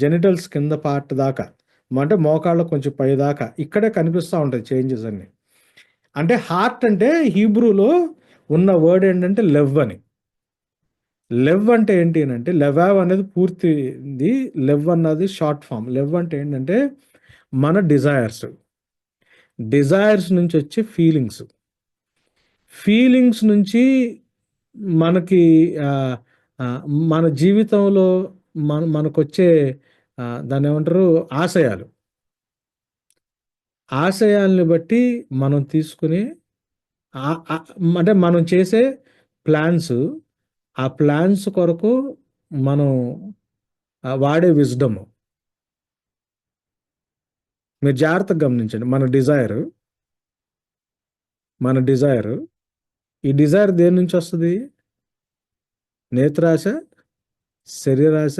జెనిటల్స్ కింద పార్ట్ దాకా అంటే మోకాళ్ళ కొంచెం పైదాకా ఇక్కడే కనిపిస్తా ఉంటాయి చేంజెస్ అన్నీ. అంటే హార్ట్ అంటే హీబ్రూలో ఉన్న వర్డ్ ఏంటంటే లెవ్ అని. లెవ్ అంటే ఏంటి అనంటే లెవావ్ అనేది పూర్తిది. లెవ్ అన్నది షార్ట్ ఫామ్. లెవ్ అంటే ఏంటంటే మన డిజైర్స్. డిజైర్స్ నుంచి వచ్చే ఫీలింగ్స్. ఫీలింగ్స్ నుంచి మనకి ఆహ్, ఆహ్, మన జీవితంలో మనకొచ్చే దాన్నేమంటారు ఆశయాలు. ఆశయాల్ని బట్టి మనం తీసుకునే ఆహ్, ఆహ్, అంటే మనం చేసే ప్లాన్స్, ఆ ప్లాన్స్ కొరకు మనం వాడే విజ్డమ్. మీరు జాగ్రత్తగా గమనించండి. మన డిజైర్ ఈ డిజైర్ దేని నుంచి వస్తది? నేత్రాశ, శరీరాశ,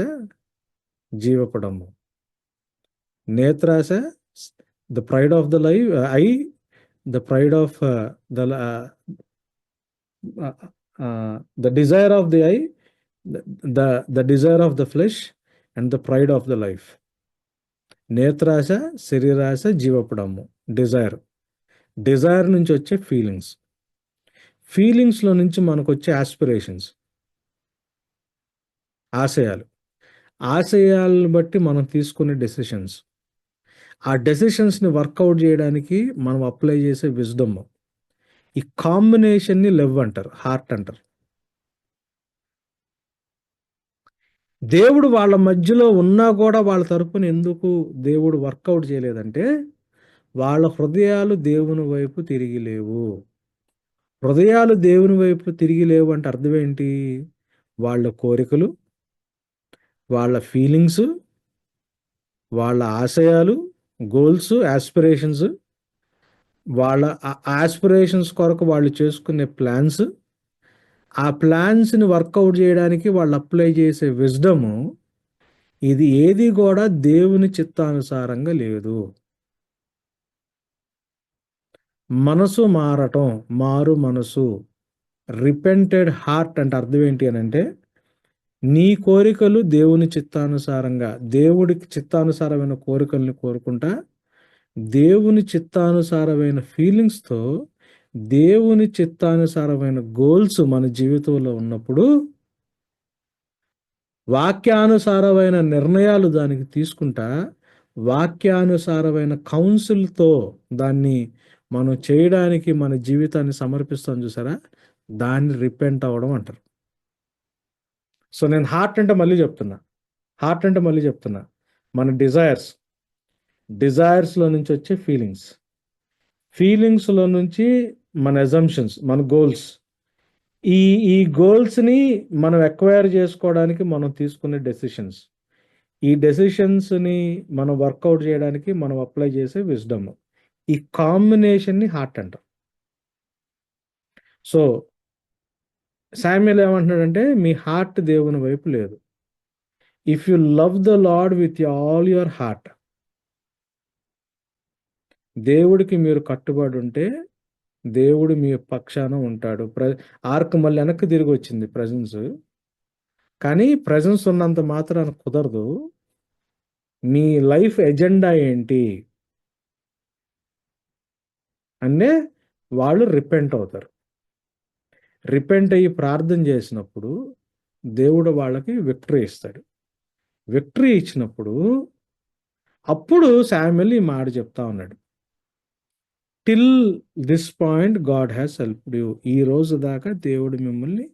జీవపడము. నేత్రాశ, the pride of the I, the pride of the desire of the I, the desire of the flesh and the pride of the life. నేత్రాశ, శరీరాశ, జీవపడము. డిజైర్. డిజైర్ నుంచి వచ్చే ఫీలింగ్స్. ఫీలింగ్స్‌లో నుంచి మనకొచ్చే యాస్పిరేషన్స్. ఆశయాలు. ఆశయాలను బట్టి మనం తీసుకునే డెసిషన్స్. ఆ డెసిషన్స్‌ని వర్కౌట్ చేయడానికి మనం అప్లై చేసే విజ్డమ్. ఈ కాంబినేషన్‌ని లెవ్ అంటారు. హార్ట్ అంటారు. దేవుడు వాళ్ళ మధ్యలో ఉన్నా కూడా వాళ్ళ తరపున ఎందుకు దేవుడు వర్కౌట్ చేయలేదంటే, వాళ్ళ హృదయాలు దేవుని వైపు తిరిగి లేవు. హృదయాలు దేవుని వైపు తిరిగి లేవు అంటే అర్థం ఏంటి? వాళ్ళ కోరికలు, వాళ్ళ ఫీలింగ్స్, వాళ్ళ ఆశయాలు, గోల్స్, యాస్పిరేషన్స్, వాళ్ళ యాస్పిరేషన్స్ కొరకు వాళ్ళు చేసుకునే ప్లాన్స్, ఆ ప్లాన్స్‌ని వర్కౌట్ చేయడానికి వాళ్ళు అప్లై చేసే విజ్డము, ఇది ఏది కూడా దేవుని చిత్తానుసారంగా లేదు. మనసు మారటం, మారు మనసు, రిపెంటెడ్ హార్ట్ అంటే అర్థం ఏంటి అనంటే, నీ కోరికలు దేవుని చిత్తానుసారంగా, దేవుడికి చిత్తానుసారమైన కోరికల్ని కోరుకుంటా, దేవుని చిత్తానుసారమైన ఫీలింగ్స్‌తో, దేవుని చిత్తానుసారమైన గోల్స్ మన జీవితంలో ఉన్నప్పుడు, వాక్యానుసారమైన నిర్ణయాలు దానికి తీసుకుంటా, వాక్యానుసారమైన కౌన్సిల్‌తో దాన్ని మనం చేయడానికి మన జీవితాన్ని సమర్పిస్తాం చూసారా? దాన్ని రిపెంట్ అవ్వడం అంటారు. సో, నేను హార్ట్ అంటే మళ్ళీ చెప్తున్నా. మన డిజైర్స్‌లో నుంచి వచ్చే ఫీలింగ్స్. ఫీలింగ్స్‌లో నుంచి మన అజంప్షన్స్, మన గోల్స్. ఈ ఈ గోల్స్‌ని మనం అక్వైర్ చేసుకోవడానికి మనం తీసుకునే డెసిషన్స్. ఈ డెసిషన్స్‌ని మనం వర్కౌట్ చేయడానికి మనం అప్లై చేసే విజ్డమ్. ఈ కాంబినేషన్‌ని హార్ట్ అంటాం. సో, శామ్యూల్ ఏమంటున్నాడంటే, మీ హార్ట్ దేవుని వైపు లేదు. If you love the lord with all your heart, దేవుడికి మీరు కట్టుబడి ఉంటే, దేవుడు మీ పక్షాన ఉంటాడు. ఆర్క్ మళ్ళీ వెనక్కి తిరిగొచ్చింది ప్రెజెన్స్. కానీ ప్రెజెన్స్ ఉన్నంత మాత్రాన కుదరదు. మీ లైఫ్ ఎజెండా ఏంటి? అంటే వాళ్ళు రిపెంట్ అవుతారు. రిపెంట్ అయ్యి ప్రార్థన చేసినప్పుడు దేవుడు వాళ్ళకి విక్టరీ ఇస్తాడు. విక్టరీ ఇచ్చినప్పుడు అప్పుడు శామ్యూల్ ఈ మాట చెప్తా ఉన్నాడు. Till this point God has helped you. ఈ రోజు దాకా దేవుడు మిమ్మల్ని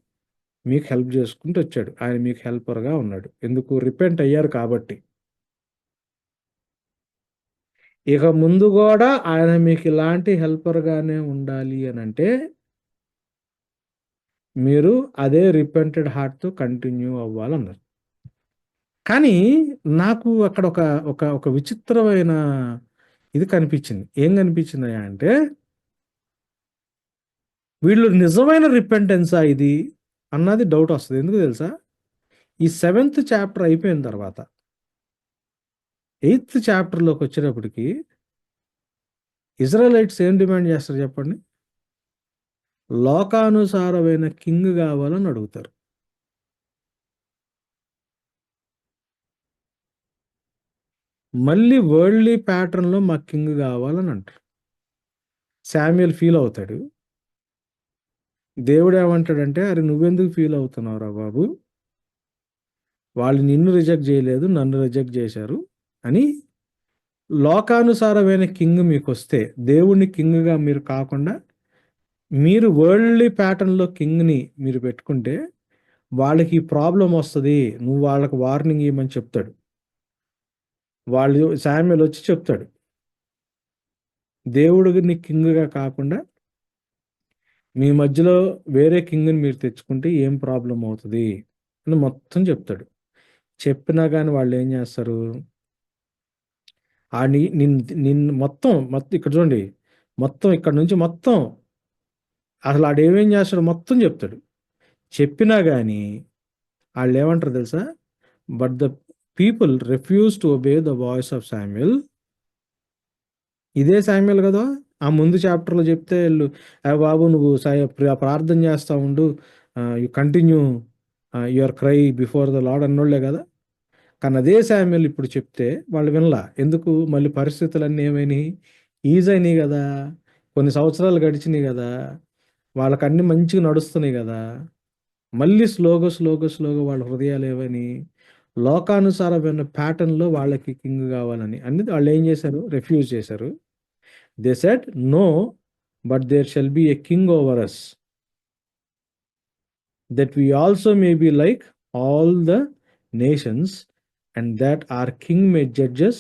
మీకు హెల్ప్ చేసుకుంటూ వచ్చాడు. ఆయన మీకు హెల్పర్‌గా ఉన్నాడు. ఎందుకు? రిపెంట్ అయ్యారు కాబట్టి. ఇక ముందు కూడా ఆయన మీకు ఇలాంటి హెల్పర్గానే ఉండాలి అని అంటే మీరు అదే రిపెంటెడ్ హార్ట్తో కంటిన్యూ అవ్వాలన్నారు. కానీ నాకు అక్కడ ఒక ఒక ఒక విచిత్రమైన ఇది కనిపించింది. ఏం కనిపించింది అంటే వీళ్ళు నిజమైన రిపెంటెన్సా ఇది అన్నది డౌట్ వస్తుంది. ఎందుకు తెలుసా? ఈ 7th చాప్టర్ అయిపోయిన తర్వాత 8th చాప్టర్లోకి వచ్చేటప్పటికి ఇజ్రాయలైట్స్ ఏం డిమాండ్ చేస్తారు చెప్పండి? లోకానుసారమైన కింగ్ కావాలని అడుగుతారు. మళ్ళీ వరల్డ్లీ ప్యాటర్న్లో మాకు కింగ్ కావాలని అంటారు. శామ్యుయల్ ఫీల్ అవుతాడు. దేవుడు ఏమంటాడంటే, అరే నువ్వెందుకు ఫీల్ అవుతున్నావురా బాబు, వాళ్ళు నిన్ను రిజెక్ట్ చేయలేదు, నన్ను రిజెక్ట్ చేశారు అని. లోకానుసారమైన కింగ్ మీకు వస్తే, దేవుణ్ణి కింగ్గా మీరు కాకుండా మీరు వరల్డ్లీ ప్యాటర్న్లో కింగ్ని మీరు పెట్టుకుంటే వాళ్ళకి ఈ ప్రాబ్లం వస్తుంది, నువ్వు వాళ్ళకి వార్నింగ్ ఇవ్వమని చెప్తాడు. వాళ్ళు శామ్యుయల్ వచ్చి చెప్తాడు, దేవుడిని కింగ్గా కాకుండా మీ మధ్యలో వేరే కింగ్ని మీరు తెచ్చుకుంటే ఏం ప్రాబ్లం అవుతుంది అని మొత్తం చెప్తాడు. చెప్పినా కానీ వాళ్ళు ఏం చేస్తారు? నిన్ను మొత్తం ఇక్కడ చూడండి, మొత్తం ఇక్కడ నుంచి మొత్తం అసలు ఆడేమేం చేస్తాడు మొత్తం చెప్తాడు. చెప్పినా కానీ వాళ్ళు ఏమంటారు తెలుసా? But the people refuse to obey the voice of Samuel. ఇదే శామ్యుయల్ కదా ఆ ముందు చాప్టర్లో చెప్తే వీళ్ళు, బాబు నువ్వు ప్రార్థన చేస్తూ ఉండు, you continue your cry before the Lord అన్నోళ్లే కదా. కానీ అదే శామ్యుయల్ ఇప్పుడు చెప్తే వాళ్ళు వినలా. ఎందుకు? మళ్ళీ పరిస్థితులన్నీ ఏమైనాయి? ఈజీ అయినాయి కదా, కొన్ని సంవత్సరాలు గడిచినాయి కదా, వాళ్ళకి అన్ని మంచిగా నడుస్తున్నాయి కదా. మళ్ళీ స్లోగా వాళ్ళ హృదయాలు ఏవని లోకానుసారమైన ప్యాటర్న్లో వాళ్ళకి కింగ్ కావాలని అన్ని వాళ్ళు ఏం చేశారు? రిఫ్యూజ్ చేశారు. They said no, but there shall be a king over us, that we also may be like all the nations, and that our king may judge us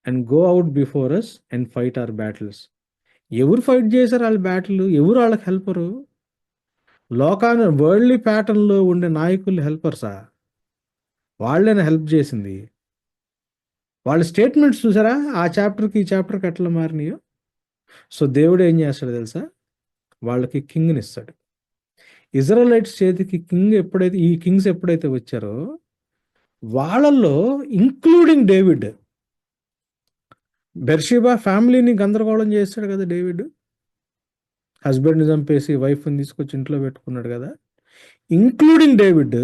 and go out before us and fight our battles. ఎవరు ఫైట్ చేశారు వాళ్ళ బ్యాటిల్? ఎవరు వాళ్ళకి హెల్పరు? వరల్డ్లీ ప్యాటర్న్లో ఉండే నాయకులు హెల్పర్సా? వాళ్ళైనా హెల్ప్ చేసింది. వాళ్ళ స్టేట్మెంట్స్ చూసారా ఆ చాప్టర్కి ఈ చాప్టర్కి ఎట్లా మారినాయో. సో దేవుడు ఏం చేస్తాడు తెలుసా? వాళ్ళకి కింగ్ని ఇస్తాడు. ఇజ్రాయలైట్స్ చేతికి ఈ కింగ్స్ ఎప్పుడైతే వచ్చారో వాళ్ళల్లో ఇంక్లూడింగ్ డేవిడ్, బెర్షిబా ఫ్యామిలీని గందరగోళం చేస్తాడు కదా డేవిడ్. హస్బెండ్ని చంపేసి వైఫ్ని తీసుకొచ్చి ఇంట్లో పెట్టుకున్నాడు కదా. ఇంక్లూడింగ్ డేవిడ్,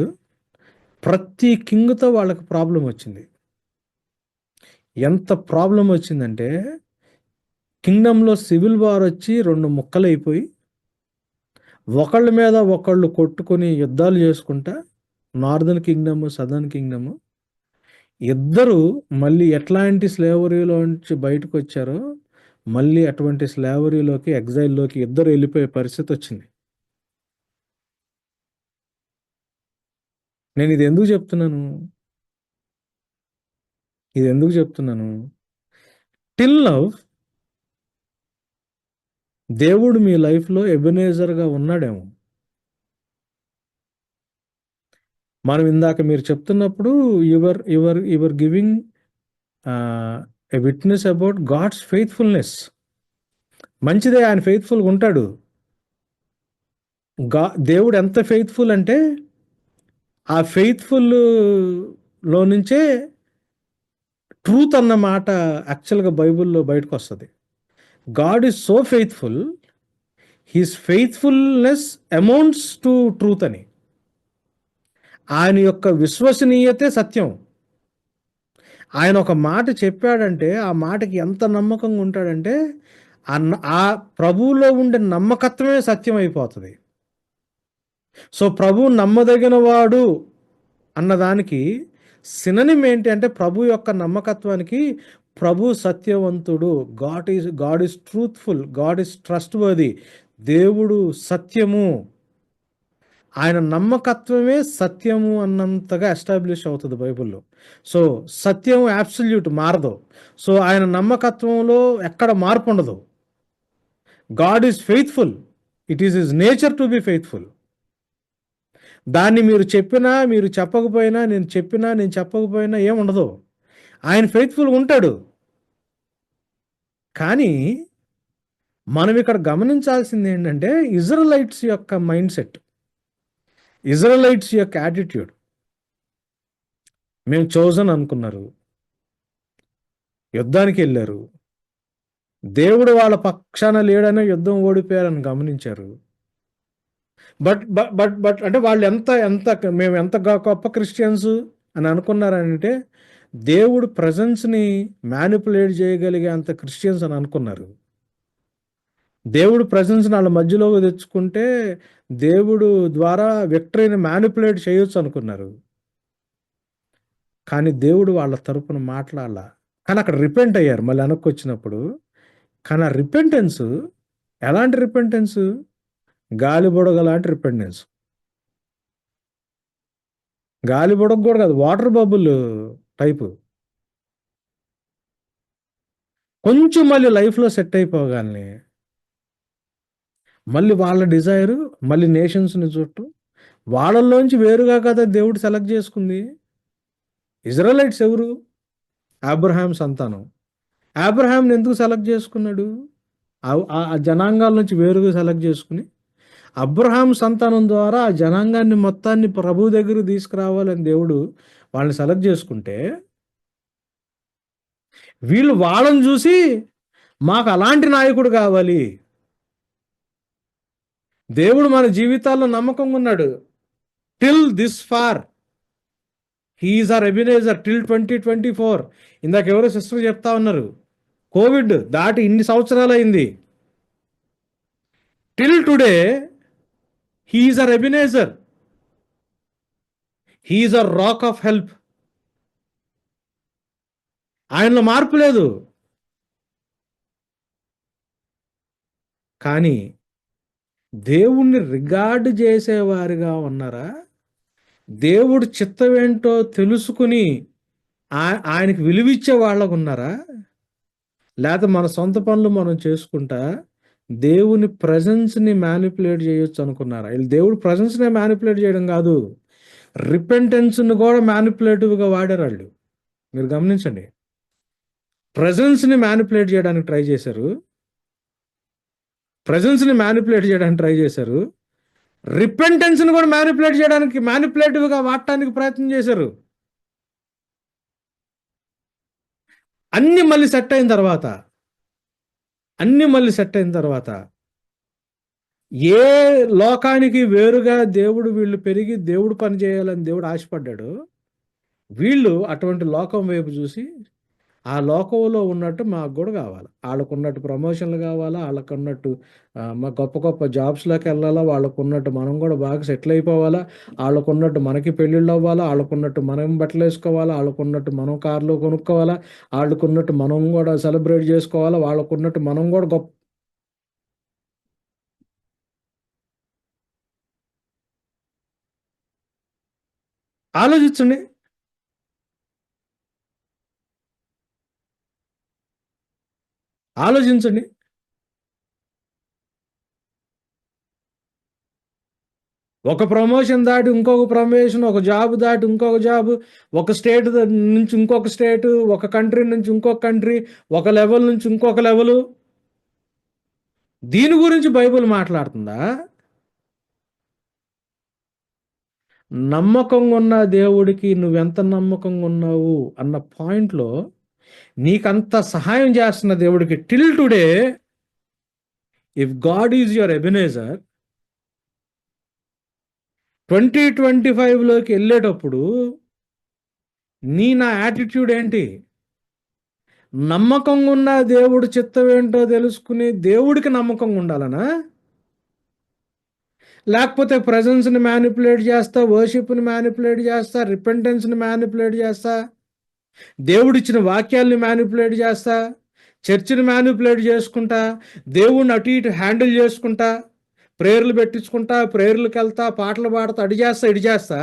ప్రతి కింగ్తో వాళ్ళకి ప్రాబ్లం వచ్చింది. ఎంత ప్రాబ్లం వచ్చిందంటే కింగ్డంలో సివిల్ వార్ వచ్చి 2 ముక్కలైపోయి ఒకళ్ళ మీద ఒకళ్ళు కొట్టుకొని యుద్ధాలు చేసుకుంటా నార్దర్న్ కింగ్డమ్, సదర్న్ కింగ్డమ్ ఇద్దరు మళ్ళీ ఎట్లాంటి స్లేవరీలో నుంచి బయటకు వచ్చారో మళ్ళీ అటువంటి స్లేవరీలోకి, ఎగ్జైల్లోకి ఇద్దరు వెళ్ళిపోయే పరిస్థితి వచ్చింది. నేను ఇది ఎందుకు చెప్తున్నాను? టిల్ నవ్ దేవుడు మీ లైఫ్లో ఎబెనేజర్గా ఉన్నాడేమో. మనం ఇందాక మీరు చెప్తున్నప్పుడు you're giving a witness about God's faithfulness. మంచిదే, ఆయన ఫెయిత్ఫుల్గా ఉంటాడు. దేవుడు ఎంత ఫెయిత్ఫుల్ అంటే ఆ ఫెయిత్ఫుల్లో నుంచే ట్రూత్ అన్న మాట యాక్చువల్గా బైబిల్లో బయటకు వస్తుంది. God is so faithful, his faithfulness amounts to truth అని. ఆయన యొక్క విశ్వసనీయతే సత్యం. ఆయన ఒక మాట చెప్పాడంటే ఆ మాటకి ఎంత నమ్మకంగా ఉంటాడంటే ఆ ప్రభువులో ఉండే నమ్మకత్వమే సత్యం అయిపోతుంది. సో ప్రభు నమ్మదగిన వాడు అన్నదానికి సిననిమ్ ఏంటి అంటే ప్రభు యొక్క నమ్మకత్వానికి ప్రభు సత్యవంతుడు. God is truthful, God is trustworthy. దేవుడు సత్యము. ఆయన నమ్మకత్వమే సత్యము అన్నంతగా ఎస్టాబ్లిష్ అవుతుంది బైబిల్లో. సో సత్యం అబ్సల్యూట్ మారదు. సో ఆయన నమ్మకత్వంలో ఎక్కడ మార్పు ఉండదు. God is faithful. It is his nature to be faithful. దాన్ని మీరు చెప్పినా, మీరు చెప్పకపోయినా, నేను చెప్పినా, నేను చెప్పకపోయినా ఏముండదు. ఆయన ఫెయిత్ఫుల్గా ఉంటాడు. కానీ మనం ఇక్కడ గమనించాల్సింది ఏంటంటే ఇజ్రాయెలైట్స్ యొక్క మైండ్ సెట్, ఇజ్రాయెలైట్స్ యొక్క యాటిట్యూడ్. మేము చోజన్ అనుకున్నారు, యుద్ధానికి వెళ్ళారు, దేవుడు వాళ్ళ పక్షాన లేడనే యుద్ధం ఓడిపోయారని గమనించారు. బట్ బట్ బట్ బట్ అంటే వాళ్ళు ఎంత ఎంత మేము ఎంత గొప్ప క్రిస్టియన్స్ అని అనుకున్నారంటే దేవుడు ప్రజెన్స్ని మ్యానిపులేట్ చేయగలిగే అంత క్రిస్టియన్స్ అని అనుకున్నారు. దేవుడు ప్రజెన్స్ వాళ్ళ మధ్యలోకి తెచ్చుకుంటే దేవుడు ద్వారా విక్టరీని మ్యానిపులేట్ చేయొచ్చు అనుకున్నారు. కానీ దేవుడు వాళ్ళ తరపున మాట్లాడాల. కానీ అక్కడ రిపెంట్ అయ్యారు మళ్ళీ వెనక్కి వచ్చినప్పుడు. కానీ ఆ రిపెంటెన్స్ ఎలాంటి రిపెంటెన్స్? గాలి బుడగ లాంటి రిపెంటెన్స్. గాలి బుడగ కూడా కాదు, వాటర్ బబుల్ టైపు. కొంచెం మళ్ళీ లైఫ్లో సెట్ అయిపోగానే మళ్ళీ వాళ్ళ డిజైరు మళ్ళీ నేషన్స్ని చుట్టూ వాళ్ళల్లోంచి వేరుగా కదా దేవుడు సెలెక్ట్ చేసుకుంది. ఇజ్రాయెలైట్స్ ఎవరు? అబ్రహాం సంతానం. అబ్రహాంని ఎందుకు సెలెక్ట్ చేసుకున్నాడు? ఆ జనాంగాల నుంచి వేరుగా సెలెక్ట్ చేసుకుని అబ్రహాం సంతానం ద్వారా ఆ జనాంగాన్ని మొత్తాన్ని ప్రభు దగ్గరికి తీసుకురావాలని దేవుడు వాళ్ళని సెలెక్ట్ చేసుకుంటే వీళ్ళు వాళ్ళని చూసి మాకు అలాంటి నాయకుడు కావాలి. దేవుడు మన జీవితాల్లో నమ్మకంగా ఉన్నాడు. Till this far he is our Ebenezer till 2024. ఇందాక ఎవరో సిస్టర్ చెప్తా ఉన్నారు, కోవిడ్ దాటి ఇన్ని సంవత్సరాలు అయింది. Till today he is our Ebenezer, he is our rock of help. ఆయనలో మార్పు లేదు. కానీ దేవుణ్ణి రిగార్డ్ చేసేవారిగా ఉన్నారా? దేవుడు చిత్తమేంటో తెలుసుకుని ఆయనకి విలువిచ్చే వాళ్ళకు ఉన్నారా? లేకపోతే మన సొంత పనులు మనం చేసుకుంటా దేవుని ప్రజెన్స్ని మ్యానిపులేట్ చేయొచ్చు అనుకున్నారా? వీళ్ళు దేవుడు ప్రజెన్స్నే మ్యానిపులేట్ చేయడం కాదు, రిపెంటెన్స్ని కూడా మ్యానిపులేటివ్గా వాడారు వాళ్ళు. మీరు గమనించండి, ప్రజెన్స్ని మ్యానిపులేట్ చేయడానికి ట్రై చేశారు, ప్రజెన్స్ని మ్యానిపులేట్ చేయడానికి ట్రై చేశారు, రిపెంటెన్స్ని కూడా మ్యానిపులేట్ చేయడానికి మ్యానిపులేటివ్గా వాడటానికి ప్రయత్నం చేశారు. అన్ని మళ్ళీ సెట్ అయిన తర్వాత ఏ లోకానికి వేరుగా దేవుడు వీళ్ళు పెరిగి దేవుడు పని చేయాలని దేవుడు ఆశపడ్డాడు, వీళ్ళు అటువంటి లోకం వైపు చూసి ఆ లోకంలో ఉన్నట్టు మాకు కూడా కావాలి, వాళ్ళకున్నట్టు ప్రమోషన్లు కావాలా, వాళ్ళకున్నట్టు మా గొప్ప గొప్ప జాబ్స్లోకి వెళ్ళాలా, వాళ్ళకున్నట్టు మనం కూడా బాగా సెటిల్ అయిపోవాలా, వాళ్ళకున్నట్టు మనకి పెళ్ళిళ్ళు అవ్వాలా, వాళ్ళకున్నట్టు మనం బట్టలు వేసుకోవాలా, వాళ్ళకున్నట్టు మనం కార్లు కొనుక్కోవాలా, వాళ్ళకున్నట్టు మనం కూడా సెలబ్రేట్ చేసుకోవాలా, వాళ్ళకున్నట్టు మనం కూడా గొప్ప. ఆలోచించండి. ఆలోచించండి. ఒక ప్రమోషన్ దాటి ఇంకొక ప్రమోషన్, ఒక జాబ్ దాటి ఇంకొక జాబ్, ఒక స్టేట్ నుంచి ఇంకొక స్టేట్, ఒక కంట్రీ నుంచి ఇంకొక కంట్రీ, ఒక లెవెల్ నుంచి ఇంకొక లెవెల్. దీని గురించి బైబిల్ మాట్లాడుతుందా? నమ్మకంగా ఉన్న దేవుడికి నువ్వెంత నమ్మకంగా ఉన్నావు అన్న పాయింట్లో నీకంత సహాయం చేస్తున్న దేవుడికి till today if God is your Ebenezer 2025లోకి వెళ్ళేటప్పుడు నా యాటిట్యూడ్ ఏంటి? నమ్మకంగా ఉన్న దేవుడు చిత్తం ఏంటో తెలుసుకుని దేవుడికి నమ్మకంగా ఉండాలనా? లేకపోతే ప్రజెన్స్ని మ్యానిపులేట్ చేస్తా, వర్షిప్ని మ్యానిపులేట్ చేస్తా, రిపెంటెన్స్ని మ్యానిపులేట్ చేస్తా, దేవుడిచ్చిన వాక్యాల్ని మ్యానిపులేట్ చేస్తా, చర్చిని మ్యానిపులేట్ చేసుకుంటా, దేవుడిని అటు ఇటు హ్యాండిల్ చేసుకుంటా, ప్రేయర్లు పెట్టించుకుంటా, ప్రేయర్లకెళ్తా, పాటలు పాడతా, అడి చేస్తా, ఇడి చేస్తా.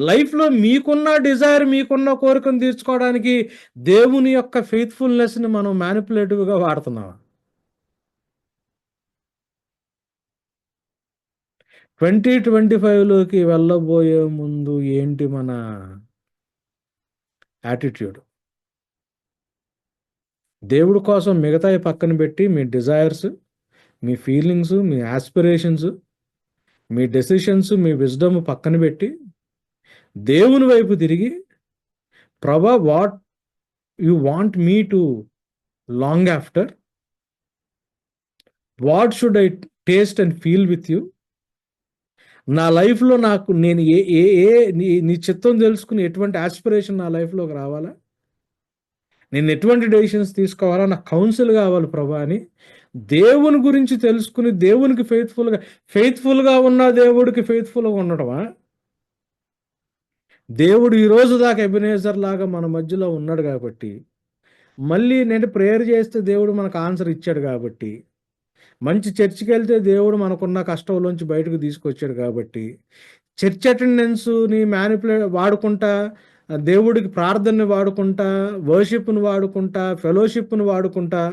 లైఫ్‌లో మీకున్న డిజైర్, మీకున్న కోరికను తీర్చుకోవడానికి దేవుని యొక్క ఫెయిత్‌ఫుల్‌నెస్‌ని మనం మ్యానిపులేటివ్‌గా వాడుతున్నామా? 2025లోకి వెళ్ళబోయే ముందు ఏంటి మన యాటిట్యూడ్? దేవుడి కోసం మిగతాయి పక్కన పెట్టి మీ డిజైర్స్, మీ ఫీలింగ్స్, మీ యాస్పిరేషన్స్, మీ డెసిషన్స్, మీ విజ్డమ్ పక్కన పెట్టి దేవుని వైపు తిరిగి, ప్రభా what you want me to long after? What should I taste and feel with you? నా లైఫ్‌లో నాకు నేను ఏ ఏ ఏ నీ నీ చిత్తం తెలుసుకొని ఎటువంటి యాస్పిరేషన్ నా లైఫ్‌లోకి రావాలా? నేను ఎటువంటి డెసిషన్స్ తీసుకోవాలా? నాకు కౌన్సిల్ కావాలి ప్రభా అని దేవుని గురించి తెలుసుకుని దేవునికి ఫెయిత్‌ఫుల్‌గా ఉన్న దేవుడికి ఫెయిత్‌ఫుల్‌గా ఉండడమా? దేవుడు ఈ రోజు దాకా ఎబెనేజర్ లాగా మన మధ్యలో ఉన్నాడు కాబట్టి, మళ్ళీ నేను ప్రేయర్ చేస్తే దేవుడు మనకు ఆన్సర్ ఇచ్చాడు కాబట్టి, మంచి చర్చికెళ్తే దేవుడు మనకున్న కష్టంలోంచి బయటకు తీసుకొచ్చాడు కాబట్టి, చర్చ్ అటెండెన్స్‌ని వాడుకుంటా, దేవుడికి ప్రార్థనని వాడుకుంటా, వర్షిప్‌ని వాడుకుంటా, ఫెలోషిప్‌ని వాడుకుంటా,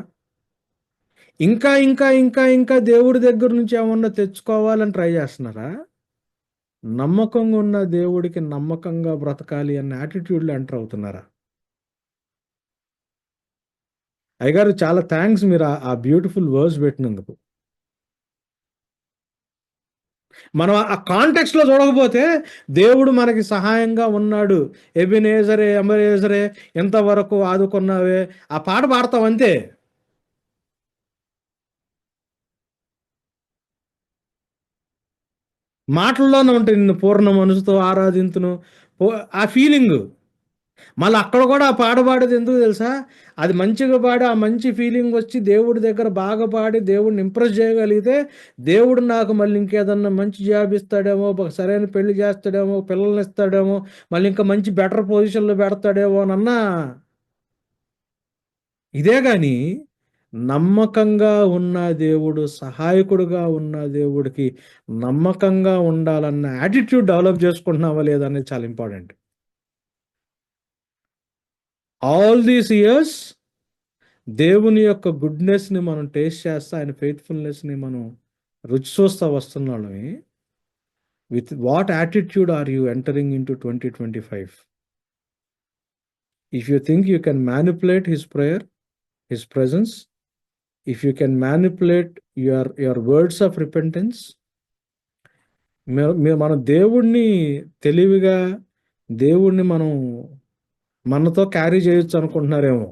ఇంకా దేవుడి దగ్గర నుంచి ఏమన్నా తెచ్చుకోవాలని ట్రై చేస్తున్నారా? నమ్మకంగా ఉన్న దేవుడికి నమ్మకంగా బ్రతకాలి అన్న యాటిట్యూడ్‌లో ఎంటర్ అవుతున్నారా? అయ్యగారు చాలా థాంక్స్ మీరు ఆ బ్యూటిఫుల్ వర్డ్స్ పెట్టినందుకు. మనం ఆ కాంటెక్స్ట్‌లో చూడకపోతే దేవుడు మనకి సహాయంగా ఉన్నాడు. ఎబెనేజరే, ఎబెనేజరే ఎంతవరకు ఆదుకున్నావే ఆ పాట పాడతాం అంతే. మాటల్లోనే ఉంటాయి. నిన్ను పూర్ణ మనసుతో ఆరాధింతును. పో ఆ ఫీలింగు. మళ్ళీ అక్కడ కూడా ఆ పాట పాడేది ఎందుకు తెలుసా? అది మంచిగా పాడి, ఆ మంచి ఫీలింగ్ వచ్చి దేవుడి దగ్గర బాగా పాడి దేవుడిని ఇంప్రెస్ చేయగలిగితే, దేవుడు నాకు మళ్ళీ ఇంకేదన్నా మంచి జాబ్ ఇస్తాడేమో, ఒక సరైన పెళ్లి చేస్తాడేమో, పిల్లల్ని ఇస్తాడేమో, మళ్ళీ ఇంకా మంచి బెటర్ పొజిషన్‌లో పెడతాడేమోనన్న ఇదే గాని, నమ్మకంగా ఉన్న దేవుడు, సహాయకుడుగా ఉన్న దేవుడికి నమ్మకంగా ఉండాలన్న యాటిట్యూడ్ డెవలప్ చేసుకుంటున్నావా లేదా అనేది చాలా ఇంపార్టెంట్. ఆల్ దీస్ ఇయర్స్ దేవుని యొక్క గుడ్‌నెస్‌ని మనం టేస్ట్ చేస్తా, ఆయన ఫెయిత్‌ఫుల్‌నెస్‌ని మనం రుచి చూస్తా వస్తున్నాళ్ళమే. With what attitude are you entering into 2025? If you think you can manipulate his prayer, his presence, if you can manipulate your words of repentance, మనం దేవుడిని తెలివిగా, దేవుడిని మనం మనతో క్యారీ చేయొచ్చు అనుకుంటున్నారేమో.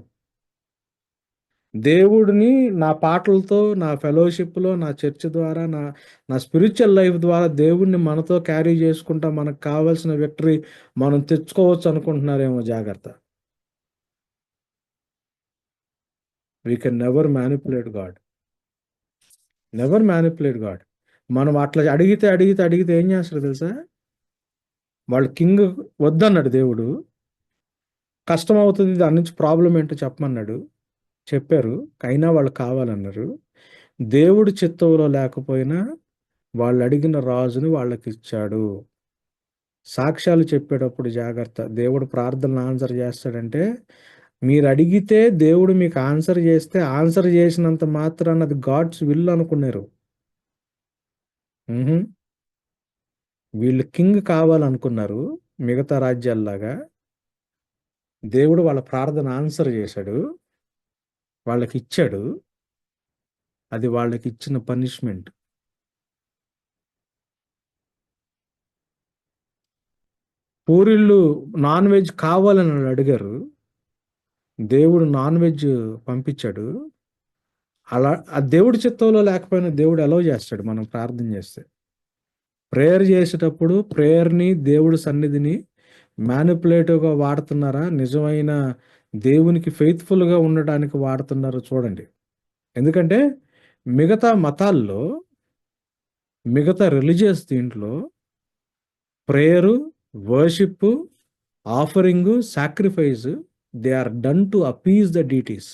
దేవుడిని నా పాటలతో, నా ఫెలోషిప్‌లో, నా చర్చ్ ద్వారా, నా నా స్పిరిచ్యువల్ లైఫ్ ద్వారా దేవుడిని మనతో క్యారీ చేసుకుంటా మనకు కావాల్సిన విక్టరీ మనం తెచ్చుకోవచ్చు అనుకుంటున్నారేమో జాగ్రత్త. We can never manipulate God. Never manipulate God. మనం అట్లా అడిగితే ఏం చేస్తాడో తెలుసా? వాళ్ళు కింగ్ వద్దన్నాడు దేవుడు. కష్టం అవుతుంది. దాని నుంచి ప్రాబ్లమ్ ఏంటో చెప్పమన్నాడు. చెప్పారు. అయినా వాళ్ళు కావాలన్నారు. దేవుడి చిత్తంలో లేకపోయినా వాళ్ళడిగిన రాజుని వాళ్ళకిచ్చాడు. సాక్ష్యాలు చెప్పేటప్పుడు జాగ్రత్త. దేవుడు ప్రార్థనలు ఆన్సర్ చేస్తాడంటే, మీరడిగితే దేవుడు మీకు ఆన్సర్ చేస్తే, ఆన్సర్ చేసినంత మాత్రాన అది గాడ్స్ విల్ అనుకున్నారు. హుహు. వీళ్ళు కింగ్ కావాలనుకున్నారు మిగతా రాజ్యాల్లాగా. దేవుడు వాళ్ళ ప్రార్థన ఆన్సర్ చేశాడు. వాళ్ళకిచ్చాడు. అది వాళ్ళకిచ్చిన పనిష్మెంట్. పూరీళ్ళు నాన్ వెజ్ కావాలని ఆళ్ళడిగారు. దేవుడు నాన్ వెజ్ పంపించాడు. అలా ఆ దేవుడి చిత్తంలో లేకపోయినా దేవుడు అలౌ చేస్తాడు మనం ప్రార్థన చేస్తే. ప్రేయర్ చేసేటప్పుడు ప్రేయర్‌ని, దేవుడి సన్నిధిని మానిప్యులేటివ్‌గా వాడుతున్నారా? నిజమైన దేవునికి ఫెయిత్‌ఫుల్‌గా ఉండటానికి వాడుతున్నారో చూడండి. ఎందుకంటే మిగతా మతాల్లో, మిగతా రిలిజియస్ దీంట్లో prayer, worship, offering, sacrifice they are done to appease the deities.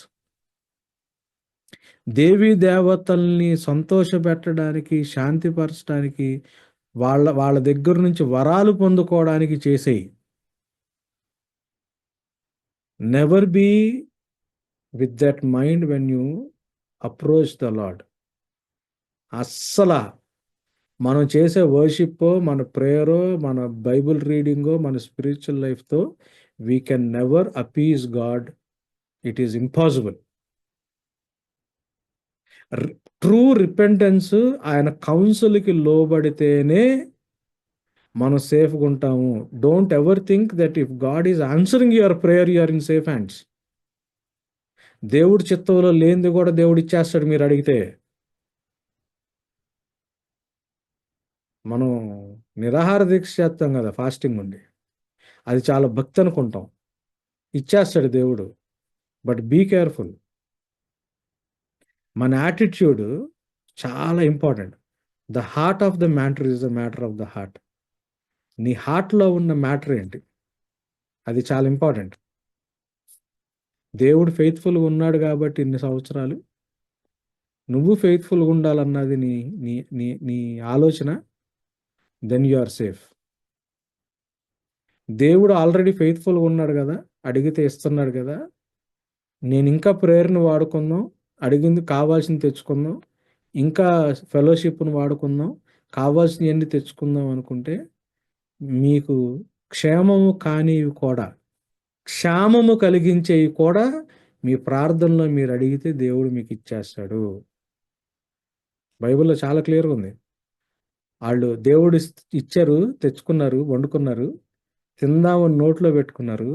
దేవీ దేవతల్ని సంతోషపెట్టడానికి, శాంతిపరచడానికి, వాళ్ళ దగ్గర నుంచి వరాలు పొందుకోవడానికి చేసేయి. Never be with that mind when you approach the Lord. అస్సలా మనం చేసే వర్షిప్, మన ప్రేయరో, మన బైబుల్ రీడింగో, మన స్పిరిచువల్ లైఫ్తో we can never appease God. It is impossible. True repentance ఆయన కౌన్సిల్కి లోబడితేనే మనం సేఫ్గా ఉంటాము. Don't ever think that if God is answering your prayer you are in safe hands. దేవుడి చిత్తంలో లేనిది కూడా దేవుడు ఇచ్చేస్తాడు మీరు అడిగితే. మనం నిరాహార దీక్ష చేస్తాం కదా, ఫాస్టింగ్ ఉండి, అది చాలా భక్తి అనుకుంటాం, ఇచ్చేస్తాడు దేవుడు. But be careful. మన యాటిట్యూడ్ చాలా important. The heart of the matter is the matter of the heart. నీ హార్ట్లో ఉన్న మ్యాటర్ ఏంటి, అది చాలా ఇంపార్టెంట్. దేవుడు ఫెయిత్ఫుల్గా ఉన్నాడు కాబట్టి ఇన్ని సంవత్సరాలు నువ్వు ఫెయిత్ఫుల్గా ఉండాలన్నది నీ నీ నీ నీ ఆలోచన, దెన్ యు ఆర్ సేఫ్. దేవుడు ఆల్రెడీ ఫెయిత్ఫుల్గా ఉన్నాడు కదా, అడిగితే ఇస్తున్నాడు కదా, నేను ఇంకా ప్రేయర్ని వాడుకుందాం, అడిగింది కావాల్సింది తెచ్చుకుందాం, ఇంకా ఫెలోషిప్ను వాడుకుందాం, కావాల్సినవన్నీ తెచ్చుకుందాం అనుకుంటే మీకు క్షేమము కానివి కూడా, క్షామము కలిగించేవి కూడా మీ ప్రార్థనలో మీరు అడిగితే దేవుడు మీకు ఇచ్చేస్తాడు. బైబిల్లో చాలా క్లియర్గా ఉంది. వాళ్ళు దేవుడు ఇచ్చారు, తెచ్చుకున్నారు, వండుకున్నారు, తిందామని నోట్లో పెట్టుకున్నారు.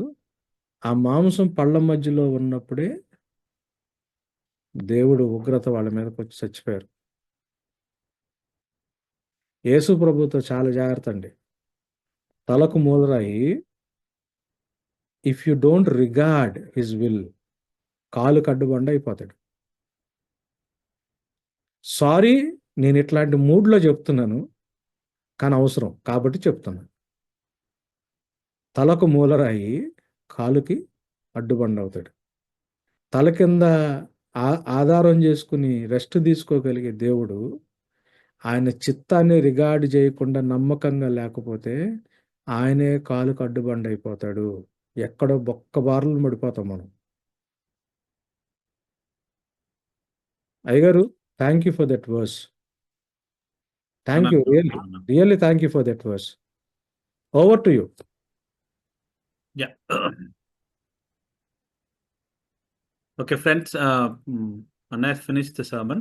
ఆ మాంసం పళ్ళ మధ్యలో ఉన్నప్పుడే దేవుడు ఉగ్రత వాళ్ళ మీదకి వచ్చి చచ్చిపోయారు. యేసు ప్రభుతో చాలా జాగ్రత్త అండి. తలకు మూలరాయి. If you don't regard his will, కాలు కడ్డుబండ అయిపోతాడు. సారీ, నేను ఇట్లాంటి మూడ్లో చెప్తున్నాను, కానీ అవసరం కాబట్టి చెప్తున్నాను. తలకు మూలరాయి, కాలుకి అడ్డుబండ అవుతాడు. తల కింద ఆధారం చేసుకుని రెస్ట్ తీసుకోగలిగే దేవుడు ఆయన చిత్తాన్ని రిగార్డ్ చేయకుండా నమ్మకంగా లేకపోతే ఆయనే కాలుకు అడ్డుబండ అయిపోతాడు. ఎక్కడో బొక్క బారులు పడిపోతాం మనం. అయ్యగారు, thank you for that verse. Thank you, really thank you for that verse. Over to you. Yeah. Okay, friends. Anna has finished the sermon.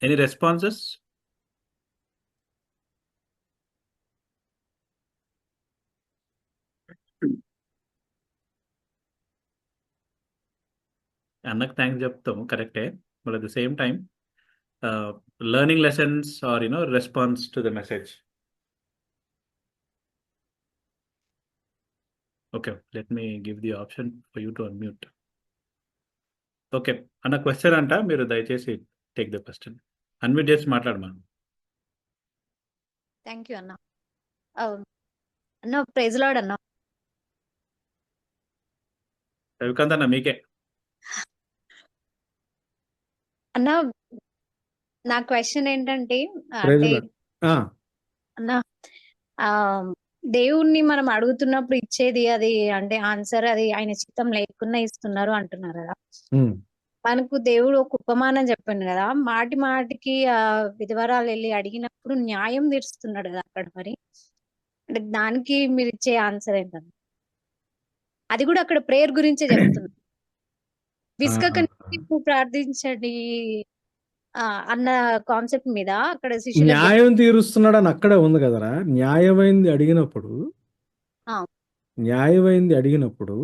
Any responses? Annak thanks చెప్తాము, కరెక్టే. But at the same time, learning lessons or response to the message. Okay, let me give the option for you to unmute. Okay అన్న, క్వశ్చన్ అంట, మీరు దయచేసి టేక్ ద క్వశ్చన్. అన్మ్యూట్ చేసి మాట్లాడమా. థ్యాంక్ యూ అన్న. అన్న ప్రైజ్ లార్డ్ అన్న. రవికాంత్ అన్న, మీకే. అన్న నా క్వశ్చన్ ఏంటంటే, ప్రైజ్ అంటే లార్డ్. అన్న దేవుణ్ణి మనం అడుగుతున్నప్పుడు ఇచ్చేది అది అంటే ఆన్సర్ అది ఆయన చిత్తం లేకుండా ఇస్తున్నారు అంటున్నారు కదా. మనకు దేవుడు ఒక ఉపమానం చెప్పిండు కదా, మాటి మాటికి విధవరాలు వెళ్ళి అడిగినప్పుడు న్యాయం తీరుస్తున్నాడు కదా అక్కడ. మరి అంటే దానికి మీరు ఇచ్చే ఆన్సర్ ఏంటన్నా? అది కూడా అక్కడ ప్రేయర్ గురించే చెప్తున్నా. విసుకక ప్రార్థించండి అన్న కాన్సెప్ట్ మీద అక్కడ న్యాయం తీరుస్తున్నాడు అని అక్కడే ఉంది కదరా. న్యాయమైంది అడిగినప్పుడు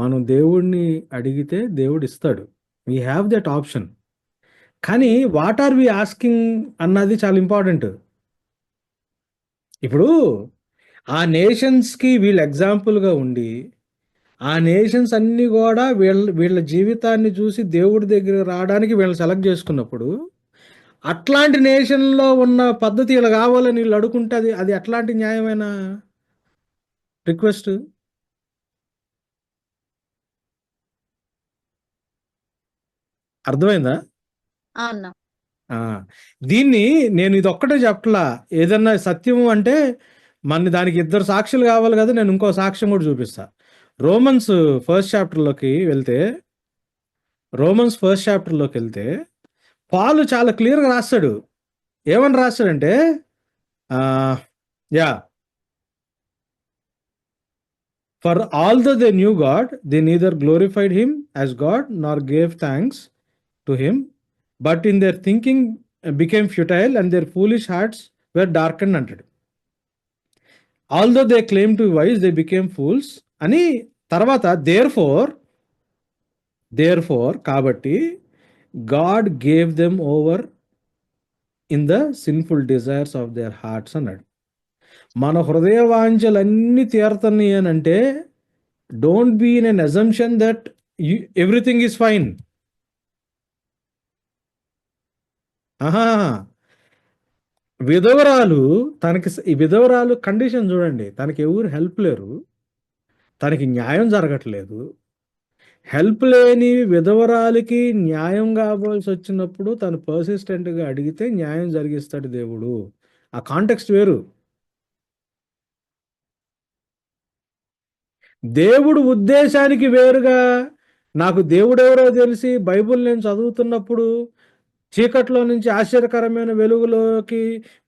మనం దేవుడిని అడిగితే దేవుడు ఇస్తాడు. We have that option. కానీ వాట్ ఆర్ వి ఆస్కింగ్ అన్నది చాలా ఇంపార్టెంట్. ఇప్పుడు ఆ నేషన్స్కి వీళ్ళు ఎగ్జాంపుల్గా ఉండి, ఆ నేషన్స్ అన్నీ కూడా వీళ్ళ జీవితాన్ని చూసి దేవుడి దగ్గర రావడానికి వీళ్ళని సెలెక్ట్ చేసుకున్నప్పుడు, అట్లాంటి నేషన్లో ఉన్న పద్ధతి ఇలా కావాలని వీళ్ళు అడుగుంటే అది అట్లాంటి న్యాయమైన రిక్వెస్ట్. అర్థమైందా? అన్నా. ఆ! దీన్ని నేను ఇదొక్కటే చెప్పట్లా. ఏదన్నా సత్యము అంటే దానికి ఇద్దరు సాక్షులు కావాలి కదా! నేను ఇంకో సాక్ష్యం కూడా చూపిస్తా. రోమన్స్ ఫస్ట్ చాప్టర్‌లోకి వెళ్తే, పాలు చాలా క్లియర్‌గా రాస్తాడు. ఏమని రాస్తాడంటే ఆహ్, యాహ్! For although they knew God, they neither glorified him as God nor gave thanks to him, but in their thinking became futile and their foolish hearts were darkened అంటాడు. Although they claim to wise they became fools అని. తర్వాత దేర్ ఫోర్ కాబట్టి God gave them over in the sinful desires of their hearts అన్నాడు. మన హృదయ వాంఛలన్నీ తీరుతున్నాయి అని అంటే don't be in an assumption that everything is fine. ఆహా, విధవరాలు ఈ విధవరాలు కండిషన్ చూడండి. తనకి ఎవరు హెల్ప్ లేరు, తనకి న్యాయం జరగట్లేదు. హెల్ప్ లేని విధవరాలికి న్యాయం కావాల్సి వచ్చినప్పుడు తను పర్సిస్టెంట్గా అడిగితే న్యాయం జరిగిస్తాడు దేవుడు. ఆ కాంటెక్స్ట్ వేరు. దేవుడు ఉద్దేశానికి వేరుగా. నాకు దేవుడెవరో తెలిసి బైబిల్ నేను చదువుతున్నప్పుడు చీకట్లో నుంచి ఆశ్చర్యకరమైన వెలుగులోకి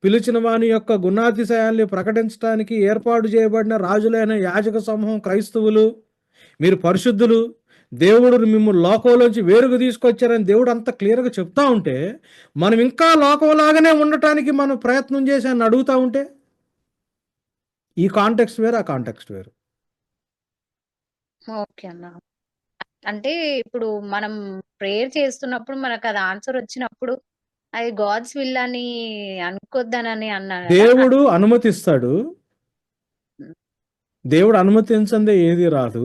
పిలిచిన వాని యొక్క గుణాతిశయాల్ని ప్రకటించడానికి ఏర్పాటు చేయబడిన రాజులైన యాజక సమూహం క్రైస్తవులు, మీరు పరిశుద్ధులు, దేవుడు మిమ్మల్ని లోకంలోంచి వేరుగా తీసుకొచ్చారని దేవుడు అంత క్లియర్గా చెప్తా ఉంటే మనం ఇంకా లోకంలాగానే ఉండటానికి మనం ప్రయత్నం చేసి అని అడుగుతా ఉంటే ఈ కాంటెక్స్ట్ వేరు, ఆ కాంటెక్స్ట్ వేరు. ఓకే అన్న. అంటే ఇప్పుడు మనం ప్రేయర్ చేస్తున్నప్పుడు మనకు అది ఆన్సర్ వచ్చినప్పుడు అది గాడ్స్ విల్ అని అనుకోద్దనని అన్నారు కదా. దేవుడు అనుమతిస్తాడు. ఉమ్. దేవుడు అనుమతించందే ఏది రాదు.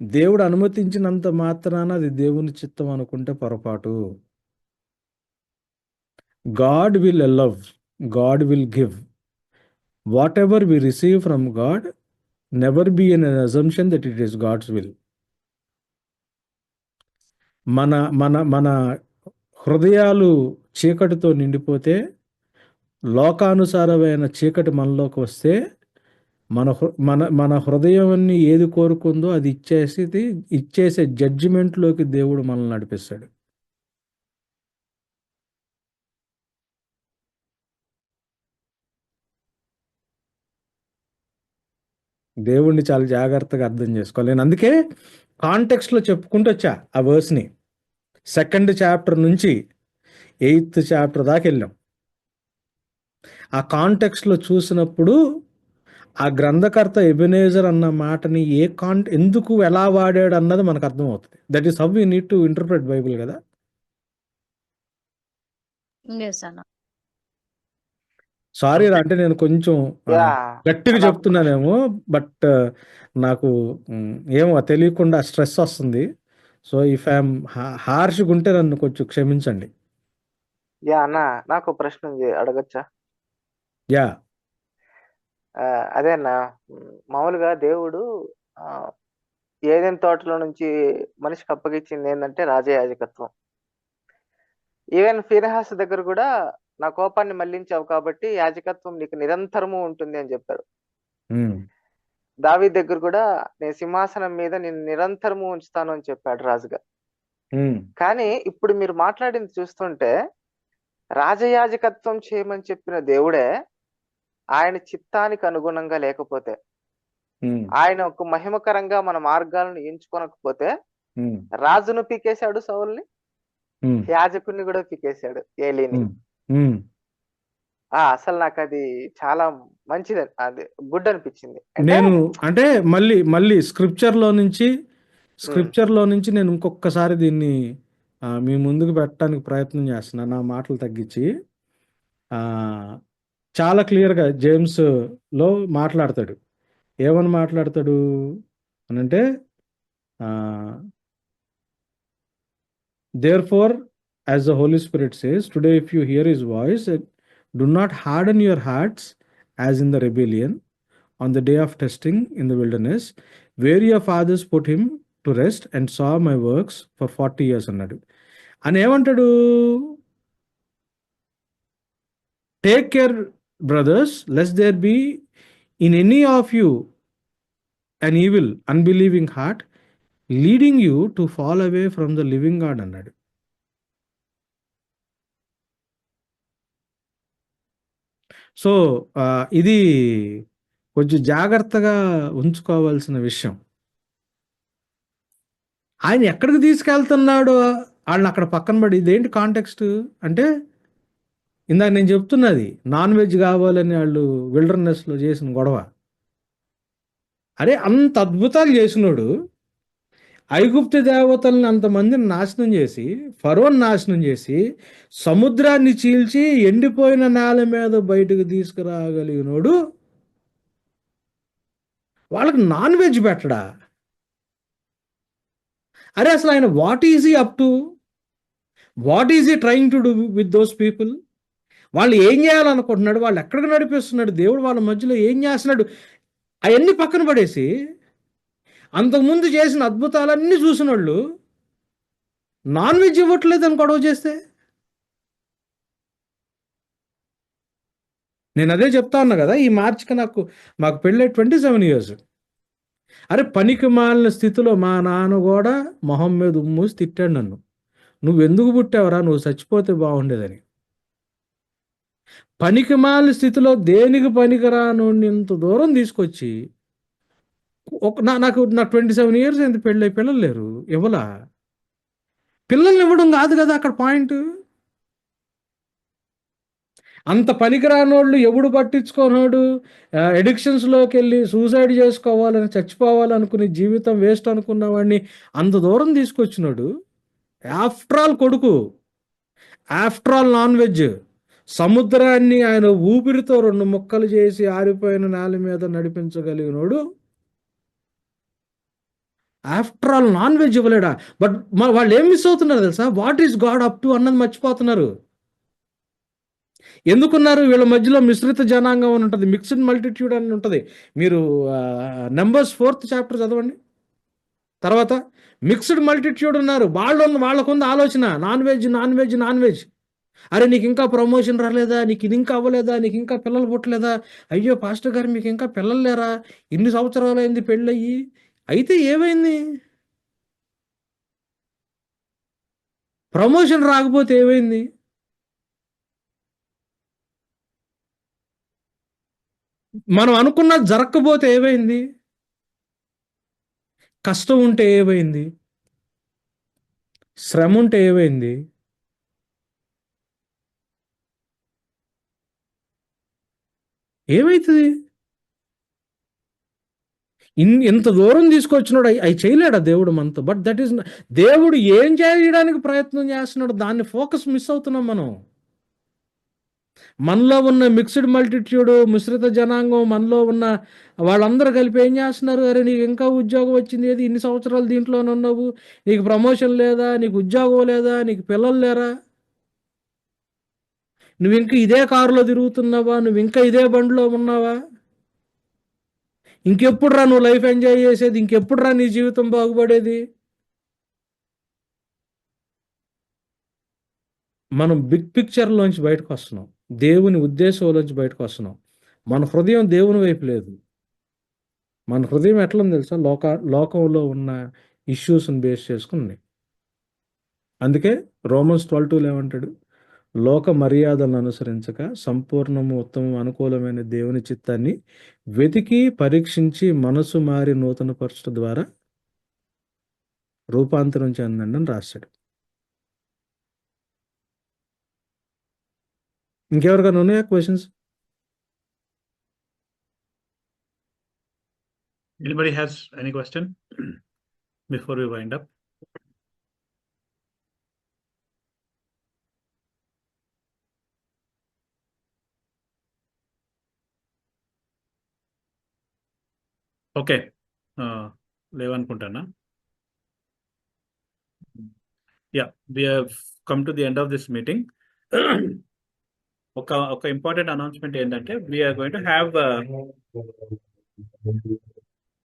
దేవుడు అనుమతించినంత మాత్రాన అది దేవుని చిత్తం అనుకుంటే పొరపాటు. God will allow, God will give. Whatever we receive from God, never be an assumption that it is God's will. మన మన మన హృదయాలు చీకటితో నిండిపోతే, లోకానుసారమైన చీకటి మనలోకి వస్తే మన హృదయాన్ని ఏది కోరుకుందో అది ఇచ్చేసే జడ్జిమెంట్లోకి దేవుడు మనల్ని నడిపిస్తాడు. దేవుణ్ణి చాలా జాగ్రత్తగా అర్థం చేసుకోవాలి. నేను అందుకే కాంటెక్స్ట్లో చెప్పుకుంటూ వచ్చా ఆ వర్స్ని. 2nd చాప్టర్ నుంచి 8th చాప్టర్ దాకా వెళ్ళాం. ఆ కాంటెక్స్ట్లో చూసినప్పుడు ఆ గ్రంథకర్త ఎబెనేజర్ అన్న మాటని ఎందుకు ఎలా వాడాడు అన్నది మనకు అర్థమవుతుంది. That is how we need to interpret Bible కదా. ఎస్ అన్న. సారీ రా, అంటే నేను కొంచెం యా గట్టిగా నాకు చెప్తున్నానేమో, బట్ నాకు ఏమో తెలియకుండా స్ట్రెస్ వస్తుంది. సో ఇఫ్ ఐఎమ్ హార్ష్గా ఉంటే నన్ను కొంచెం క్షమించండి. అన్న నాకు ప్రశ్న ఉంది, అడగచ్చా? యా. అదే అన్న, మామూలుగా దేవుడు ఏదైనా తోటలో నుంచి మనిషికి అప్పగించింది ఏంటంటే రాజయాజకత్వం. ఈవెన్ ఫీనెహాస్ దగ్గర కూడా నా కోపాన్ని మళ్లించావు కాబట్టి యాజకత్వం నీకు నిరంతరము ఉంటుంది అని చెప్పారు. దావీదు దగ్గర కూడా నేను సింహాసనం మీద నేను నిరంతరము ఉంచుతాను అని చెప్పాడు రాజుగా. కానీ ఇప్పుడు మీరు మాట్లాడింది చూస్తుంటే రాజయాజకత్వం చేయమని చెప్పిన దేవుడే ఆయన చిత్తానికి అనుగుణంగా లేకపోతే, ఆయన ఒక మహిమకరంగా మన మార్గాలను ఎంచుకోనకపోతే రాజును పీకేశాడు, సౌల్ని, యాజకుని కూడా పీకేశాడు, ఏలీని. అసలు నాకు అది చాలా మంచిది, అది గుడ్ అనిపించింది. నేను అంటే మళ్ళీ స్క్రిప్చర్ లో నుంచి నేను ఇంకొకసారి దీన్ని మీ ముందుకు పెట్టడానికి ప్రయత్నం చేస్తున్నా, నా మాటలు తగ్గించి. చాలా క్లియర్గా జేమ్స్ లో మాట్లాడతాడు. ఏమని మాట్లాడతాడు అనంటే, therefore as the Holy Spirit says, today if you hear his voice, do not harden your hearts as in the rebellion on the day of testing in the wilderness, where your fathers put him to rest and saw my works for 40 years అన్నాడు. అని ఏమంటాడు? Take care brothers lest there be in any of you an evil unbelieving heart leading you to fall away from the living God అన్నాడు. సో ఇది కొంచెం జాగ్రత్తగా ఉంచుకోవాల్సిన విషయం. ఆయన ఎక్కడికి తీసుకెళ్తున్నాడో వాళ్ళని అక్కడ పక్కన పడి, ఇదేంటి కాంటెక్స్ట్ అంటే, ఇందాక నేను చెప్తున్నది నాన్ వెజ్ కావాలని వాళ్ళు విల్డర్నెస్లో చేసిన గొడవ. అరే అంత అద్భుతాలు చేసినోడు ఐగుప్తు దేవతల్ని అంతమందిని నాశనం చేసి, ఫరోని నాశనం చేసి, సముద్రాన్ని చీల్చి ఎండిపోయిన నేల మీద బయటకు తీసుకురాగలిగినోడు వాళ్ళకి నాన్ వెజ్ పెట్టడా? అరే అసలు ఆయన వాట్ ఈజ్ ఈ అప్ టు, వాట్ ఈజ్ ఈ trying to do with those people? వాళ్ళు ఏం చేయాలనుకుంటున్నాడు, వాళ్ళు ఎక్కడికి నడిపిస్తున్నాడు, దేవుడు వాళ్ళ మధ్యలో ఏం చేస్తున్నాడు, అవన్నీ పక్కన పడేసి అంతకుముందు చేసిన అద్భుతాలన్నీ చూసిన వాళ్ళు నాన్ వెజ్ ఇవ్వట్లేదని గొడవ చేస్తే, నేను అదే చెప్తా ఉన్నా కదా, ఈ మార్చికి మాకు పెళ్ళి 27 years. అరే పనికి మాలిన స్థితిలో మా నాన్న కూడా మొహం మీద ఉమ్మూసి తిట్టాడు నన్ను, నువ్వెందుకు పుట్టావురా, నువ్వు చచ్చిపోతే బాగుండేదని. పనికి మాలిన స్థితిలో దేనికి పనికిరాను ఇంత దూరం తీసుకొచ్చి నాకు 27 years అయింది పెళ్ళి, పిల్లలు లేరు, ఇవ్వలా. పిల్లల్ని ఇవ్వడం కాదు కదా అక్కడ పాయింట్. అంత పనికిరానోళ్ళు, ఎవడు పట్టించుకోనోడు, ఎడిక్షన్స్లోకి వెళ్ళి సూసైడ్ చేసుకోవాలని, చచ్చిపోవాలనుకుని జీవితం వేస్ట్ అనుకున్న వాడిని అంత దూరం తీసుకొచ్చినాడు. ఆఫ్టర్ ఆల్ కొడుకు, ఆఫ్టర్ ఆల్ నాన్ వెజ్, సముద్రాన్ని ఆయన ఊపిరితో 2 ముక్కలు చేసి ఆరిపోయిన నేల మీద నడిపించగలిగినోడు ఆఫ్టర్ ఆల్ నాన్ వెజ్ ఇవ్వలేడా? బట్ వాళ్ళు ఏం మిస్ అవుతున్నారు తెలుసా? What is God up to అన్నది మర్చిపోతున్నారు. ఎందుకున్నారు? వీళ్ళ మధ్యలో మిశ్రిత జనాంగం అని ఉంటుంది, మిక్స్డ్ మల్టిట్యూడ్ అని ఉంటుంది. మీరు Numbers 4th chapter చదవండి. తర్వాత మిక్స్డ్ మల్టిట్యూడ్ ఉన్నారు. వాళ్ళకుంది ఆలోచన non veg non veg non veg. అరే నీకు ఇంకా ప్రమోషన్ రాలేదా, నీకు ఇది ఇంకా అవ్వలేదా, నీకు ఇంకా పిల్లలు పుట్టలేదా, అయ్యో పాస్టర్ గారు మీకు ఇంకా పిల్లలు లేరా, ఇన్ని సంవత్సరాలు అయింది పెళ్ళయ్యి, అయితే ఏమైంది? ప్రమోషన్ రాకపోతే ఏమైంది? మనం అనుకున్నది జరగకపోతే ఏమైంది? కష్టం ఉంటే ఏమైంది? శ్రమ ఉంటే ఏమైంది? ఏమవుతుంది? ఇంత దూరం తీసుకొచ్చినాడు, అవి చేయలేడా దేవుడు మనతో? బట్ దట్ ఈస్, దేవుడు ఏం చేయడానికి ప్రయత్నం చేస్తున్నాడు, దాన్ని ఫోకస్ మిస్ అవుతున్నాం మనం. మనలో ఉన్న మిక్స్డ్ మల్టిట్యూడ్, మిశ్రిత జనాంగం, మనలో ఉన్న వాళ్ళందరూ కలిపి ఏం చేస్తున్నారు? అరే నీకు ఇంకా ఉద్యోగం వచ్చింది, ఏది ఇన్ని సంవత్సరాలు దీంట్లోనే ఉన్నావు, నీకు ప్రమోషన్ లేదా, నీకు ఉద్యోగం లేదా, నీకు పిల్లలు లేరా, నువ్వు ఇంకా ఇదే కారులో తిరుగుతున్నావా, నువ్వు ఇంకా ఇదే బండిలో ఉన్నావా, ఇంకెప్పుడు రా నువ్వు లైఫ్ ఎంజాయ్ చేసేది, ఇంకెప్పుడు రా నీ జీవితం బాగుపడేది? మనం బిగ్ పిక్చర్లోంచి బయటకు వస్తున్నాం, దేవుని ఉద్దేశంలోంచి బయటకు వస్తున్నాం. మన హృదయం దేవుని వైపు లేదు. మన హృదయం ఎట్లా తెలుసా? లోకంలో ఉన్న ఇష్యూస్ని బేస్ చేసుకుని. అందుకే Romans 12:2 ఏమంటాడు? లోక మర్యాదలను అనుసరించక సంపూర్ణము, ఉత్తమం, అనుకూలమైన దేవుని చిత్తాన్ని వెతికి పరీక్షించి మనసు మారి నూతనపరచడం ద్వారా రూపాంతరం చెందండి అని రాశాడు. ఇంకెవరికైనా ఉన్నాయా questions? Anybody has any question before we wind up? Okay. లేవనుకుంటానా? Yeah, we have come to the end of this meeting. ఒక ఇంపార్టెంట్ అనౌన్స్మెంట్ ఏంటంటే, we are going to have